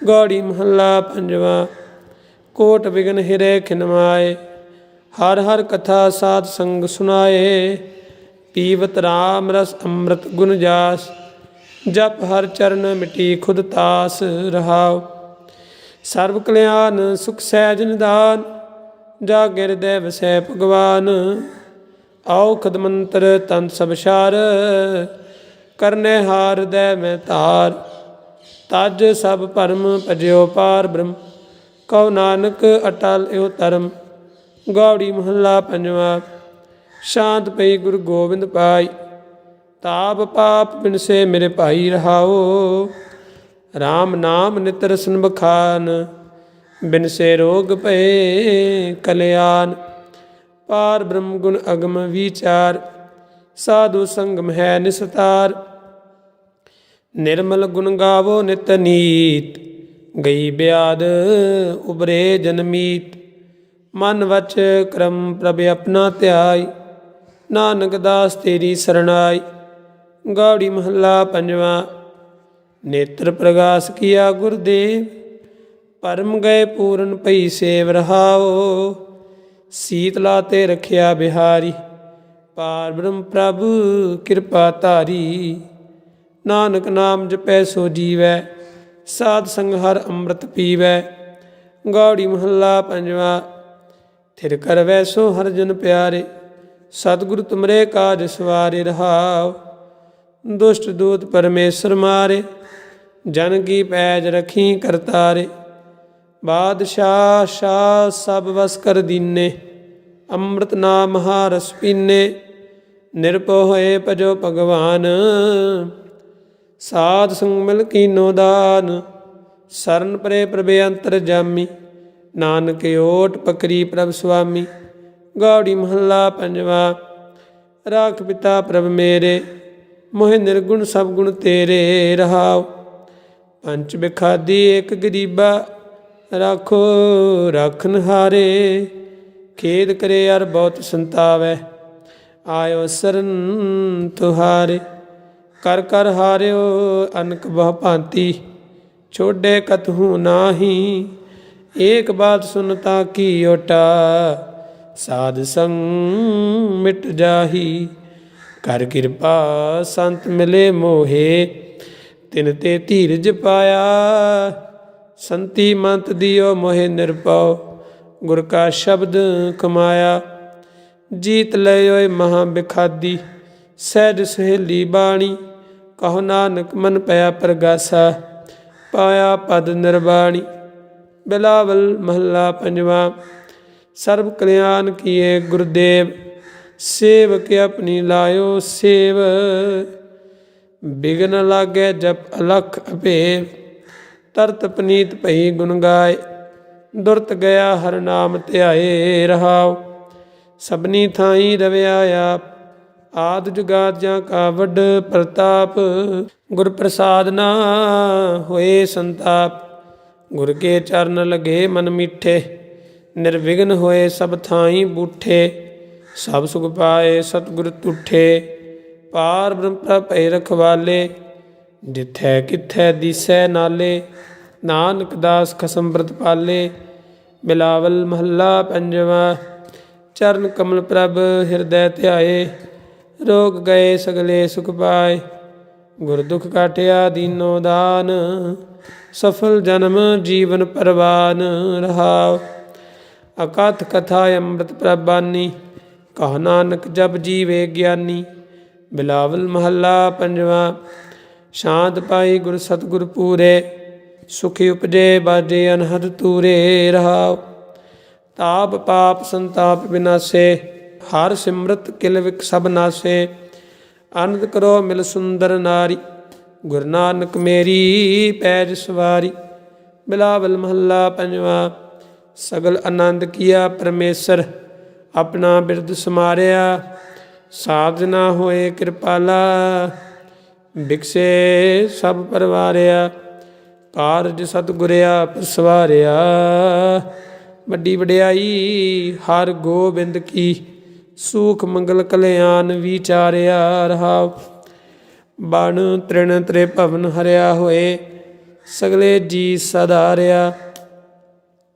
ਗੌੜੀ ਮਹੱਲਾ ਪੰਜਵਾਂ। ਕੋਟ ਬਿਗਨ ਹਿਰੇ ਖਿਨਮਾਏ, ਹਰ ਹਰ ਕਥਾ ਸਾਧ ਸੰਗ ਸੁਨਾਏ। ਪੀਵਤ ਰਾਮ ਰਸ ਅੰਮ੍ਰਿਤ ਗੁਣ ਜਾਸ, ਜਪ ਹਰ ਚਰਨ ਮਿਟੀ ਖੁਦ ਤਾਸ। ਰਹਾਉ ਸਰਬ ਕਲਿਆਣ ਸੁਖ ਸਹਿਜ ਨਿਦਾਨ, ਜਾਗੇ ਹਿਰਦੈ ਵਸੈ ਭਗਵਾਨ। ਔਖਦ ਮੰਤਰ ਤੰਤ ਸਭ ਸਾਰ, ਕਰਨੇ ਹਾਰ ਦੈ ਮੈਂ ਧਾਰ। ਤਜ ਸਭ ਭਰਮ ਭਜਿਓ ਪਾਰ ਬ੍ਰਹਮ, ਕਹੋ ਨਾਨਕ ਅਟਲ ਇਹੋ ਧਰਮ। ਗੌੜੀ ਮਹੱਲਾ ਪੰਜਵਾਂ। ਸ਼ਾਂਤ ਪਈ ਗੁਰੂ ਗੋਬਿੰਦ ਪਾਈ, ਤਾਪ ਪਾਪ ਬਿਨਸੇ ਮੇਰੇ ਭਾਈ। ਰਹਾਉ ਰਾਮ ਨਾਮ ਨਿਤ ਰਸਨ ਬਖਾਨ, ਬਿਨਸੇ ਰੋਗ ਭਏ ਕਲਿਆਣ। ਪਾਰ ਬ੍ਰਹਮ ਗੁਣ ਅਗਮ ਵਿਚਾਰ, ਸਾਧੂ ਸੰਗਮ ਹੈ ਨਿਸਤਾਰ। ਨਿਰਮਲ ਗੁਣ ਗਾਵੋ ਨਿਤ ਨੀਤ, ਗਈ ਬਿਆਦ ਉਬਰੇ ਜਨਮੀਤ। ਮਨ ਵਚ ਕਰਮ ਪ੍ਰਭ ਆਪਣਾ ਧਿਆਈ, ਨਾਨਕ ਦਾਸ ਤੇਰੀ ਸਰਣਾਈ। ਗੌੜੀ ਮਹੱਲਾ ਪੰਜਵਾਂ। ਨੇਤਰ ਪ੍ਰਗਾਸ ਕੀਆ ਗੁਰਦੇਵ, ਪਰਮ ਗਏ ਪੂਰਨ ਭਈ ਸੇਵ ਰਹਾਓ। ਸੀਤਲਾ ਤੇ ਰਖਿਆ ਬਿਹਾਰੀ, ਪਾਰ ਬ੍ਰਹਮ ਪ੍ਰਭ ਕਿਰਪਾ ਧਾਰੀ। ਨਾਨਕ ਨਾਮ ਜਪੈ ਸੋ ਜੀਵੈ, ਸਾਧ ਸੰਗ ਹਰ ਅੰਮ੍ਰਿਤ ਪੀਵੈ। ਗੌੜੀ ਮਹੱਲਾ ਪੰਜਵਾ। ਥਿਰ ਕਰਵੈ ਸੋ ਹਰਿ ਜਨ ਪਿਆਰੇ, ਸਤਿਗੁਰੂ ਤੁਮਰੇ ਕਾਜ ਸਵਾਰੇ ਰਹਾਉ। ਦੁਸ਼ਟ ਦੂਤ ਪਰਮੇਸ਼ਰ ਮਾਰੇ, ਜਨ ਕੀ ਪੈਜ ਰਖੀ ਕਰਤਾਰੇ। ਬਾਦਸ਼ਾਹ ਸ਼ਾਹ ਸਭ ਵਸ ਕਰ ਦੀਨੇ, ਅੰਮ੍ਰਿਤ ਨਾਮ ਮਹਾ ਰਸ ਪੀਨੇ। ਨਿਰਭਉ ਹੋਏ ਭਜੋ ਭਗਵਾਨ, ਸਾਧ ਸੰਗ ਮਿਲ ਕੀਨੋ ਦਾਨ। ਸਰਨ ਪਰੇ ਪ੍ਰਭ ਅੰਤਰ ਜਾਮੀ, ਨਾਨਕ ਓਟ ਪਕਰੀ ਪ੍ਰਭ ਸੁਆਮੀ। ਗੌੜੀ ਮਹੱਲਾ ਪੰਜਵਾ। ਰਾਖ ਪਿਤਾ ਪ੍ਰਭ ਮੇਰੇ, ਮੋਹਿ ਨਿਰਗੁਣ ਸਭ ਗੁਣ ਤੇਰੇ ਰਹਾਉ। ਪੰਚ ਬਿਖਾਦੀ ਏਕ ਗਰੀਬਾ, ਰਾਖੋ ਰਾਖਨ ਹਾਰੇ। ਖੇਦ ਕਰੇ ਅਰ ਬਹੁਤ ਸੰਤਾਵੈ, ਆਇਓ ਸਰਨ ਤੁਹਾਰੇ। ਕਰ ਕਰ ਹਾਰਿਓ ਅਨਕ ਬਹੁ ਭਾਂਤੀ, ਛੋਡੇ ਕਤਹੂ ਨਾਹੀ। ਏਕ ਬਾਤ ਸੁਨਤਾ ਕੀ ਓਟਾ, ਸਾਧ ਸੰਗ ਮਿਟ ਜਾਹੀ। ਕਰ ਕਿਰਪਾ ਸੰਤ ਮਿਲੇ ਮੋਹੇ, ਤਿਨ ਤੇ ਧੀਰਜ ਪਾਇਆ। ਸੰਤੀ ਮੰਤ ਦਿਓ ਮੋਹਿ ਨਿਰਭਉ, ਗੁਰ ਕਾ ਸ਼ਬਦ ਕਮਾਇਆ। ਜੀਤ ਲੈ ਓਏ ਮਹਾ ਬਿਖਾਦੀ, ਸਹਿਜ ਸਹੇਲੀ ਬਾਣੀ। ਕਹੋ ਨਾਨਕ ਮਨ ਪਿਆ ਪ੍ਰਗਾਸਾ, ਪਾਇਆ ਪਦ ਨਿਰਬਾਣੀ। ਬਿਲਾਵਲ ਮਹੱਲਾ ਪੰਜਵਾ। ਸਰਬ ਕਲਿਆਣ ਕੀਏ ਗੁਰਦੇਵ, ਸੇਵਕ ਆਪਣੀ ਲਾਇਓ ਸੇਵ। ਬਿਗਨ ਲਾਗੇ ਜਪ ਅਲਖ ਅਭੇਵ, ਤਰਤ ਪਨੀਤ ਭਈ ਗੁਣ ਗਾਏ। ਦੁਰਤ ਗਿਆ ਹਰ ਨਾਮ ਧਿਆਏ ਰਹਾਉ, ਸਭਨੀ ਥਾਈ ਰਵਿਆ ਆਪ। ਆਦਿ ਜੁਗਾਦ ਜਾਂ ਕਾ ਵੱਡ ਪ੍ਰਤਾਪ, ਗੁਰ ਪ੍ਰਸਾਦ ਨਾ ਹੋਏ ਸੰਤਾਪ। ਗੁਰ ਕੇ ਚਰਨ ਲਗੇ ਮਨ ਮੀਠੇ, ਨਿਰਵਿਘਨ ਹੋਏ ਸਭ ਥਾਈ ਬੂਠੇ। ਸਭ ਸੁਖ ਪਾਏ ਸਤਿਗੁਰ ਤੁਠੇ, ਪਾਰ ਬ੍ਰਹਮ ਪ੍ਰਭ ਭੈ ਰਖਵਾਲੇ। ਜਿਥੈ ਕਿਥੈ ਦੀਸੈ ਨਾਲੇ, ਨਾਨਕ ਦਾਸ ਖਸਮ ਬ੍ਰਤ ਪਾਲੇ। ਬਿਲਾਵਲ ਮਹੱਲਾ ਪੰਜਵਾ। ਚਰਨ ਕਮਲ ਪ੍ਰਭ ਹਿਰਦੈ ਧਿਆਏ, ਰੋਗ ਗਏ ਸਗਲੇ ਸੁਖ ਪਾਏ। ਗੁਰ ਦੁਖ ਕਾਟਿਆ ਦੀਨੋ ਦਾਨ, ਸਫਲ ਜਨਮ ਜੀਵਨ ਪਰਵਾਨ ਰਹਾਉ। ਅਕਥ ਕਥਾ ਅੰਮ੍ਰਿਤ ਪ੍ਰਭ ਬਾਨੀ, ਕਹੋ ਨਾਨਕ ਜਪ ਜੀਵੇ ਗਿਆਨੀ। ਬਿਲਾਵਲ ਮਹੱਲਾ ਪੰਜਵਾ। ਸ਼ਾਂਤ ਪਾਈ ਗੁਰ ਸਤਿਗੁਰ ਪੂਰੇ, ਸੁਖੀ ਉਪਜੇ ਬਾਜੇ ਅਨਹਦ ਤੂਰੇ ਰਹਾਉ। ਤਾਪ ਪਾਪ ਸੰਤਾਪ ਵਿਨਾਸੇ, ਹਰ ਸਿਮਰਤ ਕਿਲ ਵਿਕ ਸਭ ਨਾਸੇ। ਆਨੰਦ ਕਰੋ ਮਿਲ ਸੁੰਦਰ ਨਾਰੀ, ਗੁਰੂ ਨਾਨਕ ਮੇਰੀ ਪੈਜ ਸਵਾਰੀ। ਬਿਲਾਵਲ ਮਹੱਲਾ ਪੰਜਵਾ। ਸਗਲ ਆਨੰਦ ਕੀਆ ਪਰਮੇਸ਼ਰ, ਆਪਣਾ ਬਿਰਦ ਸਮਾਰਿਆ। ਸਾਧ ਨਾ ਹੋਏ ਕਿਰਪਾਲਾ, ਬਿਕਸੇ ਸਭ ਪਰਵਾਰਿਆ। ਕਾਰਜ ਸਤਿਗੁਰ ਆਪ ਸਵਾਰਿਆ, ਵੱਡੀ ਵਡਿਆਈ ਹਰ ਗੋਬਿੰਦ ਕੀ। ਸੂਖ ਮੰਗਲ ਕਲਿਆਣ ਵਿਚਾਰਿਆ ਰਹਾਉ। ਬਣ ਤ੍ਰਿਣ ਤ੍ਰੇ ਭਵਨ ਹਰਿਆ ਹੋਏ, ਸਗਲੇ ਜੀ ਸਦਾਰਿਆ।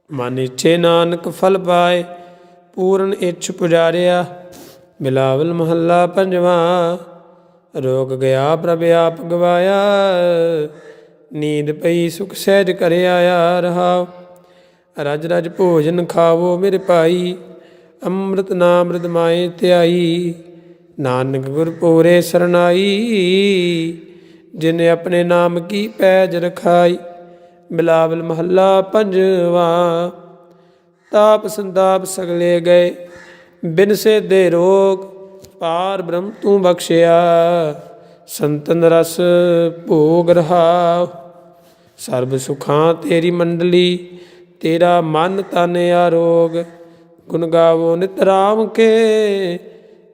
ਮਨ ਇੱਛੇ ਨਾਨਕ ਫਲ ਪਾਏ, ਪੂਰਨ ਇੱਛ ਪੁਜਾਰਿਆ। ਬਿਲਾਵਲ ਮਹੱਲਾ ਪੰਜਵਾ। ਰੋਗ ਗਿਆ ਪ੍ਰਭ ਆਪ ਗਵਾਇਆ, ਨੀਂਦ ਪਈ ਸੁਖ ਸਹਿਜ ਘਰ ਆਇਆ ਰਹਾਉ। ਰਜ ਰਜ ਭੋਜਨ ਖਾਵੋ ਮੇਰੇ ਭਾਈ, ਅੰਮ੍ਰਿਤ ਨਾਮ ਰਿਦਮਾਏ ਧਿਆਈ। ਨਾਨਕ ਗੁਰ ਪੂਰੇ ਸਰਨਾਈ, ਜਿਨ ਆਪਣੇ ਨਾਮ ਕੀ ਪੈਜ ਰਖਾਈ। ਬਿਲਾਵਲ ਮਹੱਲਾ ਪੰਜਵਾ। ਤਾਪ ਸੰਤਾਪ ਸਗਲੇ ਗਏ, ਬਿਨ ਸੇਧੇ ਰੋਗ। ਪਾਰ ਬ੍ਰਹਮ ਤੂੰ ਬਖਸ਼ਿਆ, ਸੰਤਨ ਰਸ ਭੋਗ ਰਹਾਉ। ਸਰਬ ਸੁਖਾਂ ਤੇਰੀ ਮੰਡਲੀ, ਤੇਰਾ ਮਨ ਤਨ ਆਰੋਗ। ਗੁਣ ਗਾਵੋ ਨਿਤ ਰਾਮ ਕੇ,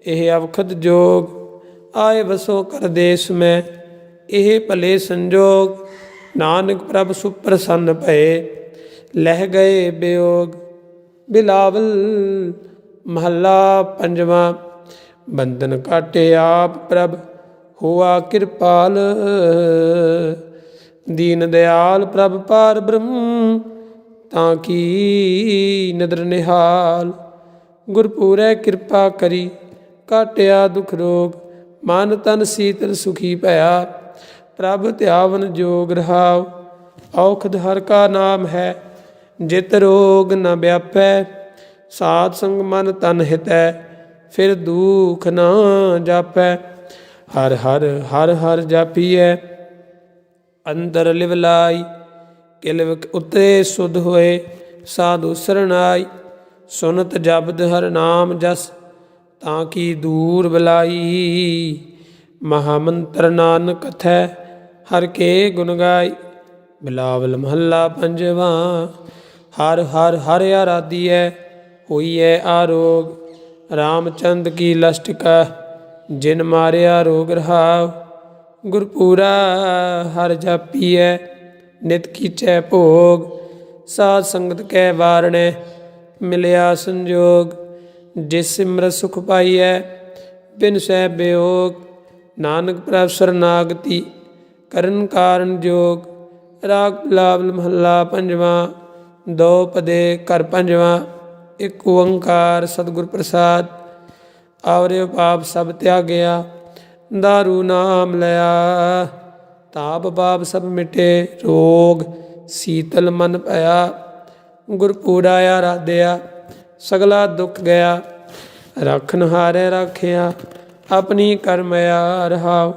ਇਹ ਅਵਖਦ ਜੋਗ। ਆਏ ਵਸੋ ਕਰ ਦੇਸ ਮੈਂ, ਇਹ ਭਲੇ ਸੰਜੋਗ। ਨਾਨਕ ਪ੍ਰਭ ਸੁਪ੍ਰਸੰਨ ਭਏ, ਲਹਿ ਗਏ ਬਿਯੋਗ। ਬਿਲਾਵਲ ਮਹੱਲਾ ਪੰਜਵਾ। ਬੰਧਨ ਕਾਟੇ ਆਪ ਪ੍ਰਭ, ਹੋਆ ਕਿਰਪਾਲ। ਦੀਨ ਦਿਆਲ ਪ੍ਰਭ ਪਾਰ ਬ੍ਰਹਮ, ਤਾਂ ਕੀ ਨਦਰ ਨਿਹਾਲ। ਗੁਰਪੂਰੈ ਕਿਰਪਾ ਕਰੀ ਕਾਟਿਆ ਦੁਖ ਰੋਗ, ਮਨ ਤਨ ਸੀਤਲ ਸੁਖੀ ਭਇਆ। ਪ੍ਰਭ ਧਿਆਵਨ ਜੋਗ ਰਹਾਉ, ਔਖਦ ਹਰ ਕਾ ਨਾਮ ਹੈ, ਜਿਤ ਰੋਗ ਨ ਵਿਆਪੈ। ਸਾਧ ਸੰਗ ਮਨ ਤਨ ਹਿਤੈ, ਫਿਰ ਦੁਖ ਨਾ ਜਾਪੈ। ਹਰ ਹਰ ਹਰ ਹਰ ਜਾਪੀਐ, ਅੰਦਰ ਲਿਵ ਲਾਈ। ਕਿਲਵ ਉਤਰੇ ਸੁਧ ਹੋਏ, ਸਾਧੂ ਸਰਣਾਈ। ਸੁਨਤ ਜਬਦ ਹਰ ਨਾਮ ਜਸ, ਤਾਂ ਕੀ ਦੂਰ ਬਲਾਈ। ਮਹਾਮੰਤਰ ਨਾਨਕ ਕਥੈ, ਹਰ ਕੇ ਗੁਣ ਗਾਈ। ਬਿਲਾਵਲ ਮਹੱਲਾ ਪੰਜਵਾਂ। ਹਰ ਹਰ ਹਰ ਆਰਾਧੀਐ, ਹੋਈਐ ਆਰੋਗ। ਰਾਮਚੰਦ ਕੀ ਲਸ਼ਟਕਾ, ਜਿਨ ਮਾਰਿਆ ਰੋਗ ਰਹਾਉ। ਗੁਰਪੂਰਾ ਹਰ ਜਾਪੀਐ, ਨਿਤ ਕੀਚੈ ਭੋਗ। ਸਾਧ ਸੰਗਤ ਕੈ ਵਾਰਣੈ, ਮਿਲਿਆ ਸੰਜੋਗ। ਜਿਸ ਸਿਮਰਤ ਸੁਖ ਪਾਈਐ, ਬਿਨ ਸਹਿ ਬਿਯੋਗ। ਨਾਨਕ ਪ੍ਰਭ ਸਰਨਾਗਤੀ, ਕਰਨ ਕਾਰਨ ਜੋਗ। ਰਾਗ ਬਿਲਾਵਲ ਮਹੱਲਾ ਪੰਜਵਾਂ। ਦੋ ਪਦੇ ਘਰ ਪੰਜਵਾਂ। ਇੱਕ ਓੰਕਾਰ ਸਤਿਗੁਰ ਪ੍ਰਸਾਦ। ਆਵਰਿਓ ਪਾਪ ਸਭ ਤਿਆਗਿਆ, ਦਾਰੂ ਨਾਮ ਲਿਆ। ਤਾਪ ਪਾਪ ਸਭ ਮਿਟੇ, ਰੋਗ ਸੀਤਲ ਮਨ ਭਇਆ। ਗੁਰਪੂਰਾ ਆਰਾਧਿਆ, ਸਗਲਾ ਦੁੱਖ ਗਿਆ। ਰਾਖਨ ਹਾਰੈ ਰਾਖਿਆ, ਆਪਣੀ ਕਰਮਿਆ ਰਹਾਉ।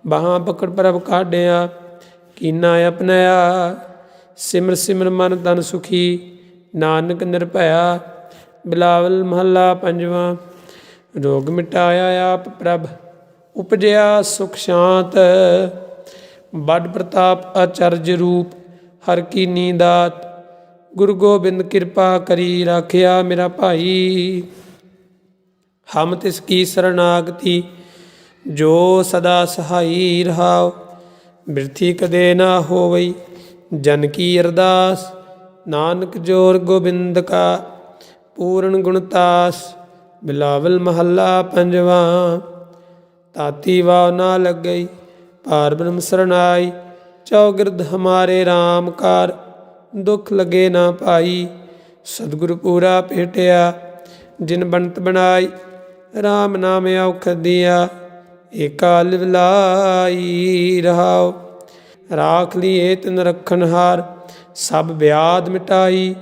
ਬਾਹਾਂ ਪਕੜ ਪ੍ਰਭ ਕਾਢਿਆ, ਕੀਨਾ ਅਪਨਾਇਆ। ਸਿਮਰ ਸਿਮਰ ਮਨ ਤਨ ਸੁਖੀ, ਨਾਨਕ ਨਿਰਭਇਆ। ਬਿਲਾਵਲ ਮਹੱਲਾ ਪੰਜਵਾਂ। ਰੋਗ ਮਿਟਾਇਆ ਆਪ ਪ੍ਰਭ, ਉਪਜਿਆ ਸੁਖ ਸ਼ਾਂਤ। ਬੜ ਪ੍ਰਤਾਪ ਅਚਰਜ ਰੂਪ, ਹਰ ਕੀਨੀ ਦਾਤ। ਗੁਰੂ ਗੋਬਿੰਦ ਕਿਰਪਾ ਕਰੀ, ਰਾਖਿਆ ਮੇਰਾ ਭਾਈ। ਹਮ ਤਿਸ ਕੀ ਸਰਨਾਗਤੀ, ਜੋ ਸਦਾ ਸਹਾਈ ਰਹਾਉ। ਬਿਰਥੀ ਕਦੇ ਨਾ ਹੋਵਈ, ਜਨ ਕੀ ਅਰਦਾਸ। ਨਾਨਕ ਜੋਰ ਗੋਬਿੰਦ ਕਾ, ਪੂਰਨ ਗੁਣਤਾਸ। ਬਿਲਾਵਲ ਮਹੱਲਾ ਪੰਜਵਾਂ। ਤਾਤੀ ਵਾਵ ਨਾ ਲੱਗਈ, ਪਾਰ ਬ੍ਰਹਮ ਸਰਨਾਈ। ਚੌਗਿਰਦ ਹਮਾਰੇ ਰਾਮ ਕਾਰ, ਦੁੱਖ ਲਗੇ ਨਾ ਪਾਈ। ਸਤਿਗੁਰ ਪੂਰਾ ਭੇਟਿਆ, ਜਿਨ ਬਣਤ ਬਣਾਈ। ਰਾਮ ਨਾਮ ਔਖਦ ਦੀਆ, ਏਕਾ ਲਿਵ ਲਾਈ ਰਹਾਉ। ਰਾਖ ਲੀਏ ਤਿਨ ਰਖਨ ਹਾਰ, ਸਭ ਬਿਆਦ ਮਿਟਾਈ।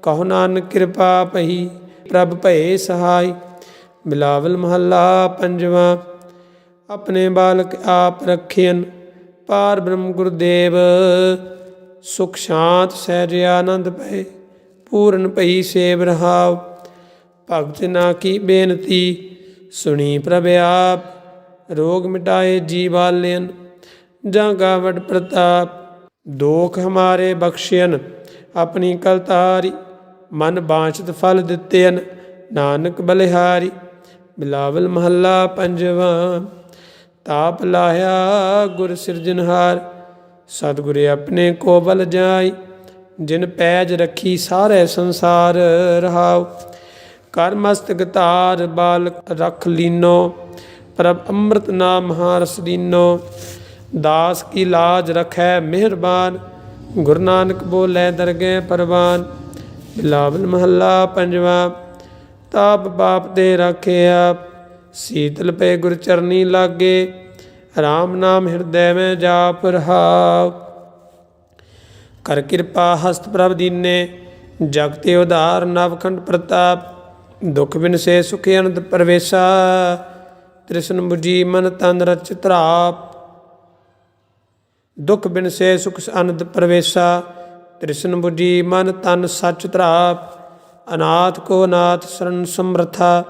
ਕਹੋ ਨਾਨਕ ਕਿਰਪਾ ਪਈ, ਪ੍ਰਭ ਭਏ ਸਹਾਈ। ਬਿਲਾਵਲ ਮਹੱਲਾ ਪੰਜਵਾਂ। ਆਪਣੇ ਬਾਲਕ ਆਪ ਰੱਖਿਅਨ, ਪਾਰ ਬ੍ਰਹਮ ਗੁਰਦੇਵ। ਸੁਖ ਸ਼ਾਂਤ ਸਹਿਜ ਆਨੰਦ ਪਏ, ਪੂਰਨ ਭਈ ਸੇਵ ਰਹਾਉ। ਭਗਤ ਨਾ ਕੀ ਬੇਨਤੀ, ਸੁਣੀ ਪ੍ਰਭ ਆਪ। ਰੋਗ ਮਿਟਾਏ ਜੀ ਬਾਲਿਅਨ, ਜਾਂ ਗਾਵਡ ਪ੍ਰਤਾਪ। ਦੋਖ ਹਮਾਰੇ ਬਖਸ਼ਿਅਨ, ਆਪਣੀ ਕਲਤਾਰੀ। ਮਨ ਬਾਂਛਤ ਫਲ ਦਿੱਤੇਨ, ਨਾਨਕ ਬਲਿਹਾਰੀ। ਬਿਲਾਵਲ ਮਹੱਲਾ ਪੰਜਵਾਂ। ਤਾਪ ਲਾਹਿਆ ਗੁਰ ਸਿਰਜਨਹਾਰ, ਸਤਿਗੁਰ ਆਪਣੇ ਕੋ ਬਲ ਜਾਈ। ਜਿਨ ਪੈਜ ਰੱਖੀ ਸਾਰੇ ਸੰਸਾਰ ਰਹਾਉ। ਕਰ ਮਸਤਕ ਧਾਰ ਬਾਲਕ ਰਖ ਲੀਨੋ, ਪ੍ਰਭ ਅੰਮ੍ਰਿਤ ਨਾਮ ਮਹਾਰਸ ਦੀਨੋ। ਦਾਸ ਕੀ ਲਾਜ ਰਖੈ ਮਿਹਰਬਾਨ, ਗੁਰੂ ਨਾਨਕ ਬੋਲੇ ਦਰਗਹਿ ਪਰਵਾਨ। ਬਿਲਾਵਲ ਮਹੱਲਾ ਪੰਜਵਾਂ। ਤਾਪ ਪਾਪ ਤੇ ਰਾਖਿਆ, ਸੀਤਲ ਪਏ ਗੁਰ ਚਰਨੀ ਲਾਗੇ। ਰਾਮ ਨਾਮ ਹਿਰਦੈ ਮੈਂ ਜਾਪ ਰਹਾਉ। ਕਰ ਕਿਰਪਾ ਹਸਤ ਪ੍ਰਭ ਦੀਨੇ, ਜਗ ਤੇ ਉਧਾਰ ਨਵਖੰਡ ਪ੍ਰਤਾਪ। ਦੁਖ ਬਿਨਸੇ ਸੁਖ ਅਨੰਦ ਪ੍ਰਵੇਸ਼ਾ, ਤ੍ਰਿਸ਼ਨ ਬੁਝੀ ਮਨ ਤਨ ਰਚ ਧਰਾਪ। ਦੁਖ ਬਿਨਸੇ ਸੁਖ ਅਨੰਦ ਪ੍ਰਵੇਸ਼ਾ, ਤ੍ਰਿਸ਼ਨ ਬੁਝੀ ਮਨ ਤਨ ਸਚ ਧਰਾਪ। ਅਨਾਥ ਕੋ ਨਾਥ ਸ਼ਰਨ ਸਮਰਥਾ,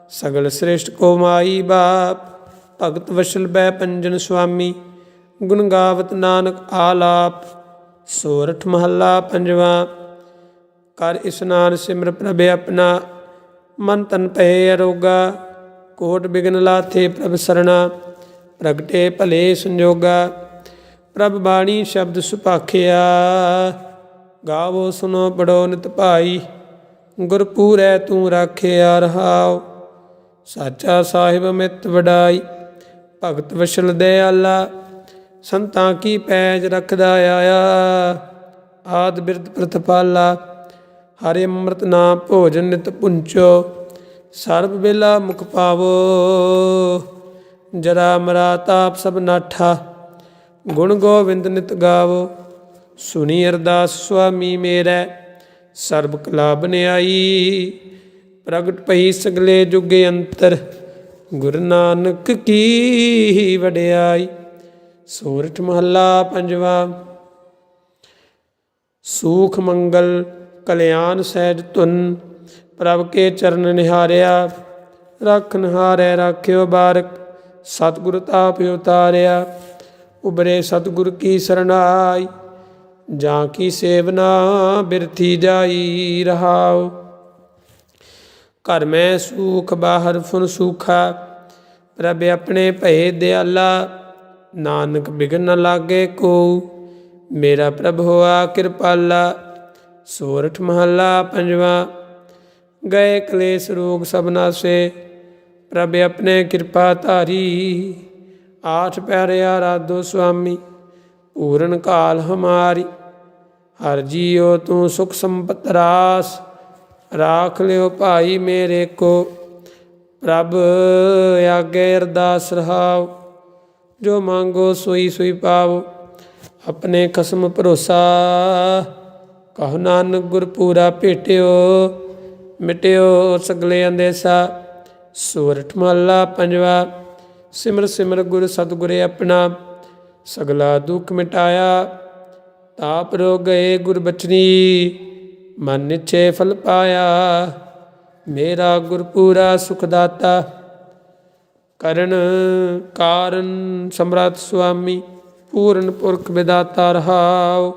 ਸਗਲ ਸ੍ਰੇਸ਼ਟ ਕੋ ਮਾਈ ਬਾਪ। ਭਗਤ ਵਸ਼ਲ ਬੈ ਪੰਜਨ ਸੁਆਮੀ, ਗੁਣ ਗਾਵਤ ਨਾਨਕ ਆਲਾਪ। ਸੋਰਠ ਮਹੱਲਾ ਪੰਜਵਾਂ। ਕਰ ਇਸਨਾਨ ਸਿਮਰ ਪ੍ਰਭ ਆਪਣਾ, ਮਨ ਤਨ ਭਏ ਅਰੋਗਾ। ਕੋਟ ਬਿਗਨ ਲਾਥੇ ਪ੍ਰਭ ਸਰਣਾ, ਪ੍ਰਗਟੇ ਭਲੇ ਸੰਜੋਗਾ। ਪ੍ਰਭ ਬਾਣੀ ਸ਼ਬਦ ਸੁਭਾਖਿਆ, ਗਾਵੋ ਸੁਨੋ ਪੜੋ ਨਿਤ ਭਾਈ। ਗੁਰਪੂਰੈ ਤੂੰ ਰਾਖਿਆ ਰਹਾਉ, ਸਾਚਾ ਸਾਹਿਬ ਮਿਤ ਵਡਾਈ। ਭਗਤ ਵਸ਼ਲ ਦਇਆਲਾ, ਸੰਤਾਂ ਕੀ ਪੈਜ ਰਖਦਾ ਆਇਆ। ਆਦ ਬਿਰਧ ਪ੍ਰਤਪਾਲਾ। ਹਰਿ ਅੰਮ੍ਰਿਤ ਨਾਮ ਭੋਜਨ ਨਿਤ ਪੁੰਚੋ, ਸਰਬ ਵੇਲਾ ਮੁਖ ਪਾਵੋ। ਜਰਾ ਮਰਾ ਤਾਪ ਸਭ ਨਾਠਾ, ਗੁਣ ਗੋਬਿੰਦ ਨਿਤ ਗਾਵੋ। ਸੁਣੀ ਅਰਦਾਸ ਸੁਆਮੀ ਮੇਰੈ, ਸਰਬ ਕਲਾ ਬਨਿਆਈ। ਪ੍ਰਗਟ ਪਈ ਸਗਲੇ ਜੁਗ ਅੰਤਰ, ਗੁਰੂ ਨਾਨਕ ਕੀ ਵਡਿਆਈ। ਸੋਰਠ ਮਹੱਲਾ ਪੰਜਵਾ। ਸੂਖ ਮੰਗਲ ਕਲਿਆਣ ਸਹਿਜ ਧੁਨ, ਪ੍ਰਭ ਕੇ ਚਰਨ ਨਿਹਾਰਿਆ। ਰੱਖਨ ਹਾਰੈ ਰਾਖਿਓ ਬਾਰਕ, ਸਤਿਗੁਰ ਤਾਪ ਉਤਾਰਿਆ। ਉਬਰੇ ਸਤਿਗੁਰ ਕੀ ਸਰਣਾਈ, ਜਾਂ ਕੀ ਸੇਵਨਾ ਬਿਰਥੀ ਜਾਈ। ਰਹਾਉ ਘਰ ਮੈਂ ਸੂਖ ਬਾਹਰ ਫੁਨ ਸੂਖਾ, ਪ੍ਰਭ ਆਪਣੇ ਭਏ ਦਿਆਲਾ। ਨਾਨਕ ਬਿਘਨ ਨ ਲਾਗੇ ਕੋ, ਮੇਰਾ ਪ੍ਰਭ ਹੋਆ ਕਿਰਪਾਲਾ। ਸੋਰਠ ਮਹੱਲਾ ਪੰਜਵਾ। ਗਏ ਕਲੇਸ਼ ਰੋਗ ਸਭ ਨਾਸੇ, ਪ੍ਰਭ ਆਪਣੇ ਕਿਰਪਾ ਧਾਰੀ। ਆਠ ਪਿਆਰੇ ਆਰਾਧੋ ਸੁਆਮੀ, ਪੂਰਨ ਕਾਲ ਹਮਾਰੀ। ਹਰ ਜੀਓ ਤੂੰ ਸੁਖ ਸੰਪਤ ਰਾਸ, ਰਾਖ ਲਿਓ ਭਾਈ ਮੇਰੇ ਕੋ। ਪ੍ਰਭ ਆਗੇ ਅਰਦਾਸ ਰਹਾਉ, ਜੋ ਮੰਗੋ ਸੋਈ ਸੋਈ ਪਾਵੋ। ਆਪਣੇ ਖਸਮ ਭਰੋਸਾ, ਕਹੋ ਨਾਨਕ ਗੁਰ ਪੂਰਾ ਭੇਟਿਓ। ਮਿਟਿਓ ਸਗਲੇ ਅੰਦੇਸਾ। ਸੋਰਠ ਮਹੱਲਾ ਪੰਜਵਾ। ਸਿਮਰ ਸਿਮਰ ਗੁਰ ਸਤਿਗੁਰ ਆਪਣਾ, ਸਗਲਾ ਦੁੱਖ ਮਿਟਾਇਆ। ਤਾਪ ਰੋ ਗਏ ਗੁਰ ਬਚਨੀ, ਮਨ ਨਿਛੇ ਫਲ ਪਾਇਆ। ਮੇਰਾ ਗੁਰ ਪੂਰਾ ਸੁਖ ਦਾਤਾ, ਕਰਨ ਕਾਰਨ ਸਮਰੱਥ ਸੁਆਮੀ। ਪੂਰਨ ਪੁਰਖ ਵਿਦਾਤਾ ਰਹਾਉ,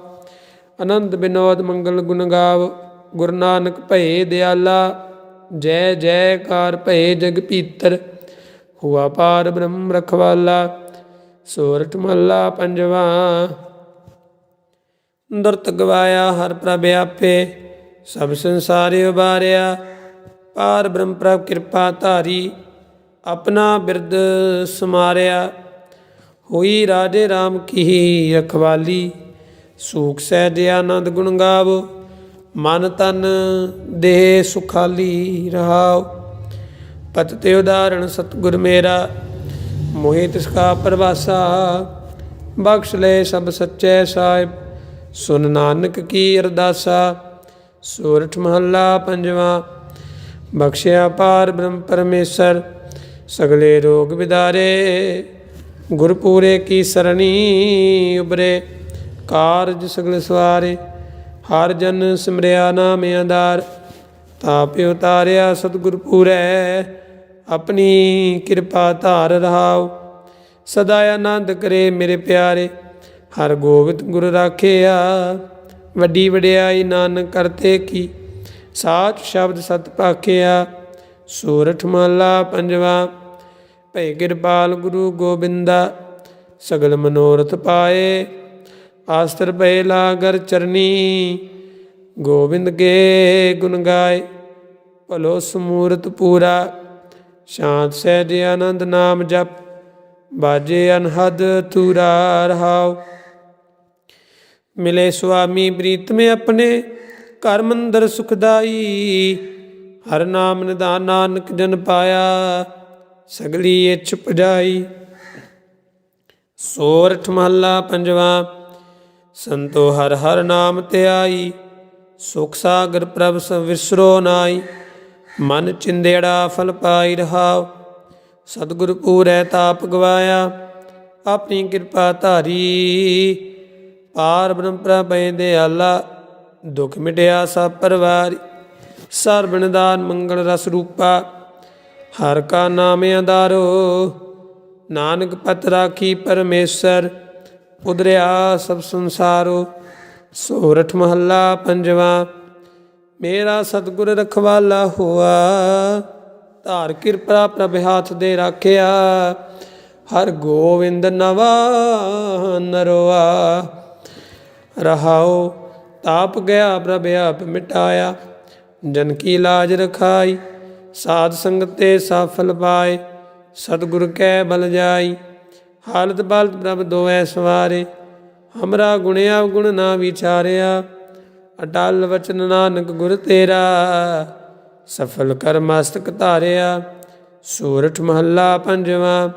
ਆਨੰਦ ਬਿਨੋਦ ਮੰਗਲ ਗੁਣ ਗਾਵ। ਗੁਰੂ ਨਾਨਕ ਭਏ ਦਿਆਲਾ, ਜੈ ਜੈਕਾਰ ਭਏ ਜਗ ਭੀਤਰ। ਹੁਆ ਪਾਰ ਬ੍ਰਹਮ ਰਖਵਾਲਾ। ਸੋਰਠ ਮਹੱਲਾ ਪੰਜਵਾ। ਦੁਰਤ ਗਵਾਇਆ ਹਰ ਪ੍ਰਭ ਆਪੇ, ਸਭ ਸੰਸਾਰ ਉਬਾਰਿਆ। ਪਾਰ ਬ੍ਰਹਮ ਪ੍ਰਭ ਕਿਰਪਾ ਧਾਰੀ, ਆਪਣਾ ਬਿਰਦ ਸਮਾਰਿਆ। ਹੋਈ ਰਾਜੇ ਰਾਮ ਕੀ ਰਖਵਾਲੀ, ਸੂਖ ਸਹਿਜ ਆਨੰਦ ਗੁਣ ਗਾਵੋ। ਮਨ ਤਨ ਦੇਹ ਸੁਖਾਲੀ। ਰਹਾਉ ਪਤ ਤੇ ਉਦਾਹਰਣ ਸਤਿਗੁਰ ਮੇਰਾ, ਮੋਹਿ ਤਿਸ ਕਾ ਪਰਵਾਸਾ। ਬਖਸ਼ ਲੈ ਸਭ ਸੱਚੇ ਸਾਹਿਬ, ਸੁਨ ਨਾਨਕ ਕੀ ਅਰਦਾਸਾ। ਸੋਰਠ ਮਹੱਲਾ ਪੰਜਵਾ। ਬਖਸ਼ਿਆ ਪਾਰ ਬ੍ਰਹਮ ਪਰਮੇਸ਼ਰ, ਸਗਲੇ ਰੋਗ ਵਿਦਾਰੇ। ਗੁਰਪੂਰੇ ਕੀ ਸਰਣੀ, ਉਬਰੇ ਕਾਰਜ ਸਗਲ ਸਵਾਰੇ। ਹਰ ਜਨ ਸਿਮਰਿਆ ਨਾਮ ਆਧਾਰ, ਤਾਪ ਉਤਾਰਿਆ ਸਤਿਗੁਰ ਪੂਰੈ। ਆਪਣੀ ਕਿਰਪਾ ਧਾਰ ਰਹਾਉ, ਸਦਾ ਆਨੰਦ ਕਰੇ ਮੇਰੇ ਪਿਆਰੇ। ਹਰ ਗੋਬਿੰਦ ਗੁਰ ਰਾਖਿਆ, ਵੱਡੀ ਵਡਿਆਈ ਨਾਨਕ ਕਰਤੇ ਕੀ। ਸਾਚ ਸ਼ਬਦ ਸਤ ਭਾਖਿਆ। ਸੋਰਠ ਮਹੱਲਾ ਪੰਜਵਾ। ਭੈ ਕਿਰਪਾਲ ਗੁਰੂ ਗੋਬਿੰਦਾ, ਸਗਲ ਮਨੋਰਥ ਪਾਏ। ਆਸਤਰ ਭਏ ਲਾਗਰ ਚਰਨੀ, ਗੋਬਿੰਦ ਕੇ ਗੁਣ ਗਾਏ। ਭਲੋ ਸਮੂਰਤ ਪੂਰਾ, ਸ਼ਾਂਤ ਸਹਿਜ ਆਨੰਦ ਨਾਮ ਜਪ। ਬਾਜੇ ਅਨਹਦ ਤੂਰਾ। ਰਹਾਉ ਮਿਲੇ ਸੁਆਮੀ ਪ੍ਰੀਤਮ ਆਪਣੇ, ਘਰ ਮੰਦਰ ਸੁਖਦਾਈ। ਹਰ ਨਾਮ ਨਿਧਾਨ ਨਾਨਕ ਜਨ ਪਾਇਆ, ਸਗਲੀ ਇੱਛ ਪੁਜਾਈ। ਸੋਰਠ ਮਹੱਲਾ ਪੰਜਵਾ। ਸੰਤੋ ਹਰ ਹਰ ਨਾਮ ਧਿਆਈ, ਸੁਖ ਸਾਗਰ ਪ੍ਰਭ ਵਿਸਰੋ ਨਾਈ। ਮਨ ਚਿੰਦੇੜਾ ਫਲ ਪਾਈ। ਰਹਾਉ ਸਤਿਗੁਰ ਪੂਰੈ ਤਾਪ ਗਵਾਇਆ, ਆਪਣੀ ਕਿਰਪਾ ਧਾਰੀ। ਪਾਰ ਬ੍ਰਹਮ ਪ੍ਰਭ ਭੈ ਦਿਆਲਾ, ਦੁਖ ਮਿਟਿਆ ਸਭ ਪਰਵਾਰੀ। ਸਰਬ ਨਿਦਾਨ ਮੰਗਲ ਰਸ ਰੂਪਾ, ਹਰ ਕਾ ਨਾਮ ਆਧਾਰੋ। ਨਾਨਕ ਪਤ ਰਾਖੀ ਪਰਮੇਸ਼ਰ, ਉਦਰਿਆ ਸਭ ਸੰਸਾਰੋ। ਸੋਰਠ ਮਹੱਲਾ ਪੰਜਵਾ। ਮੇਰਾ ਸਤਿਗੁਰ ਰਖਵਾਲਾ ਹੋਆ, ਧਾਰ ਕਿਰਪਾ ਪ੍ਰਭ ਹਾਥ ਦੇ ਰਾਖਿਆ। ਹਰ ਗੋਵਿੰਦ ਨਵਾ ਨਰੋਆ। ਰਹਾਉ ਤਾਪ ਗਿਆ ਪ੍ਰਭ ਆਪ ਮਿਟਾਇਆ, ਜਨ ਕੀ ਲਾਜ ਰਖਾਈ। ਸਾਧ ਸੰਗਤ ਤੇ ਸਫਲ ਪਾਏ, ਸਤਿਗੁਰ ਕੈ ਬਲ ਜਾਈ। ਹਾਲਤ ਬਾਲਤ ਪ੍ਰਭ ਦੋਐ ਸਵਾਰੇ, ਹਮਰਾ ਗੁਣ ਅਵਗੁਣ ਨਾ ਵਿਚਾਰਿਆ। ਅਟਲ ਵਚਨ ਨਾਨਕ ਗੁਰ ਤੇਰਾ, ਸਫਲ ਕਰ ਮਸਤਕ ਧਾਰਿਆ। ਸੂਰਠ ਮਹੱਲਾ ਪੰਜਵਾਂ।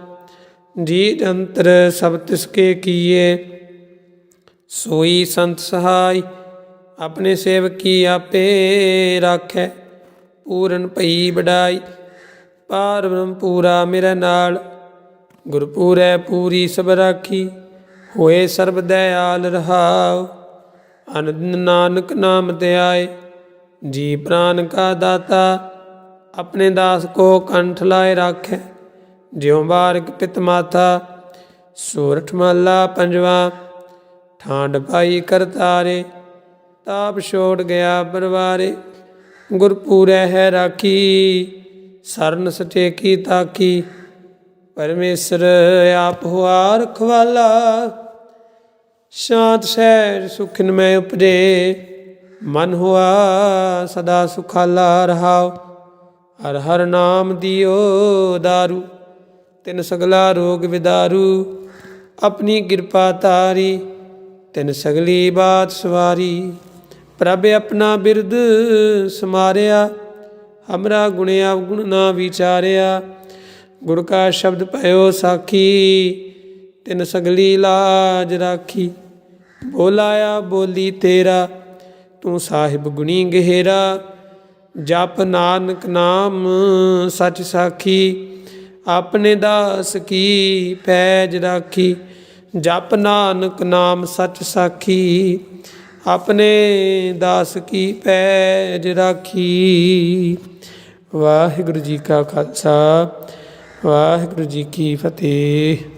ਜੀ ਜੰਤਰ ਸਭ ਤਿਸਕੇ ਕੀਏ, ਸੋਈ ਸੰਤ ਸਹਾਈ। ਆਪਣੇ ਸੇਵਕੀ ਆਪੇ ਰਾਖੈ, ਪੂਰਨ ਭਈ ਵਡਾਈ। ਪਾਰ ਬ੍ਰਹਮ ਪੂਰਾ ਮੇਰੇ ਨਾਲ, ਗੁਰਪੂਰੈ ਪੂਰੀ ਸਭ ਰਾਖੀ। ਹੋਏ ਸਰਬ ਦਇਆਲ ਰਹਾਉ, ਅਨੰਦ ਨਾਨਕ ਨਾਮ ਧਿਆਏ। ਜੀ ਪ੍ਰਾਨ ਕਾ ਦਾਤਾ, ਆਪਣੇ ਦਾਸ ਕੋ ਕੰਠ ਲਾਏ ਰਾਖੈ। ਜਿਉ ਬਾਰਕ ਪਿਤ ਮਾਤਾ। ਸੂਰਠ ਮਹੱਲਾ ਪੰਜਵਾਂ। ਠਾਂਡ ਪਾਈ ਕਰਤਾਰੇ, ਤਾਪ ਛੋੜ ਗਿਆ ਪਰਵਾਰੇ। ਗੁਰਪੂਰੈ ਹੈ ਰਾਖੀ, ਸਰਨ ਸਟੇਕੀ ਤਾਕੀ। ਪਰਮੇਸ਼ਰ ਆਪ ਹੁਆ ਰਖਵਾਲਾ, ਸ਼ਾਂਤ ਸਹਿਜ ਸੁਖਿਨ ਮੈਂ ਉਪਜੇ। ਮਨ ਹੁਆ ਸਦਾ ਸੁਖਾਲਾ ਰਹਾਉ, ਹਰ ਹਰ ਨਾਮ ਦਿਓ ਦਾਰੂ। ਤਿਨ ਸਗਲਾ ਰੋਗ ਵਿਦਾਰੂ, ਆਪਣੀ ਕਿਰਪਾ ਤਾਰੀ। ਤਿਨ ਸਗਲੀ ਬਾਤ ਸਵਾਰੀ, ਪ੍ਰਭ ਆਪਣਾ ਬਿਰਦ ਸਮਾਰਿਆ। ਹਮਰਾ ਗੁਣ ਅਵਗੁਣ ਨਾ ਵਿਚਾਰਿਆ, ਗੁਰ ਕਾ ਸ਼ਬਦ ਭਇਓ ਸਾਖੀ। ਤਿਨ ਸਗਲੀ ਲਾਜ ਰਾਖੀ, ਬੋਲਾਇਆ ਬੋਲੀ ਤੇਰਾ। ਤੂੰ ਸਾਹਿਬ ਗੁਣੀ ਗਹਿਰਾ, ਜਪ ਨਾਨਕ ਨਾਮ ਸੱਚ ਸਾਖੀ। ਆਪਣੇ ਦਾਸ ਕੀ ਪੈਜ ਰਾਖੀ, ਜਪ ਨਾਨਕ ਨਾਮ ਸੱਚ ਸਾਖੀ। ਆਪਣੇ ਦਾਸ ਕੀ ਪੈਜ ਰਾਖੀ। ਵਾਹਿਗੁਰੂ ਜੀ ਕਾ ਖਾਲਸਾ, ਵਾਹਿਗੁਰੂ ਜੀ ਕੀ ਫਤਿਹ।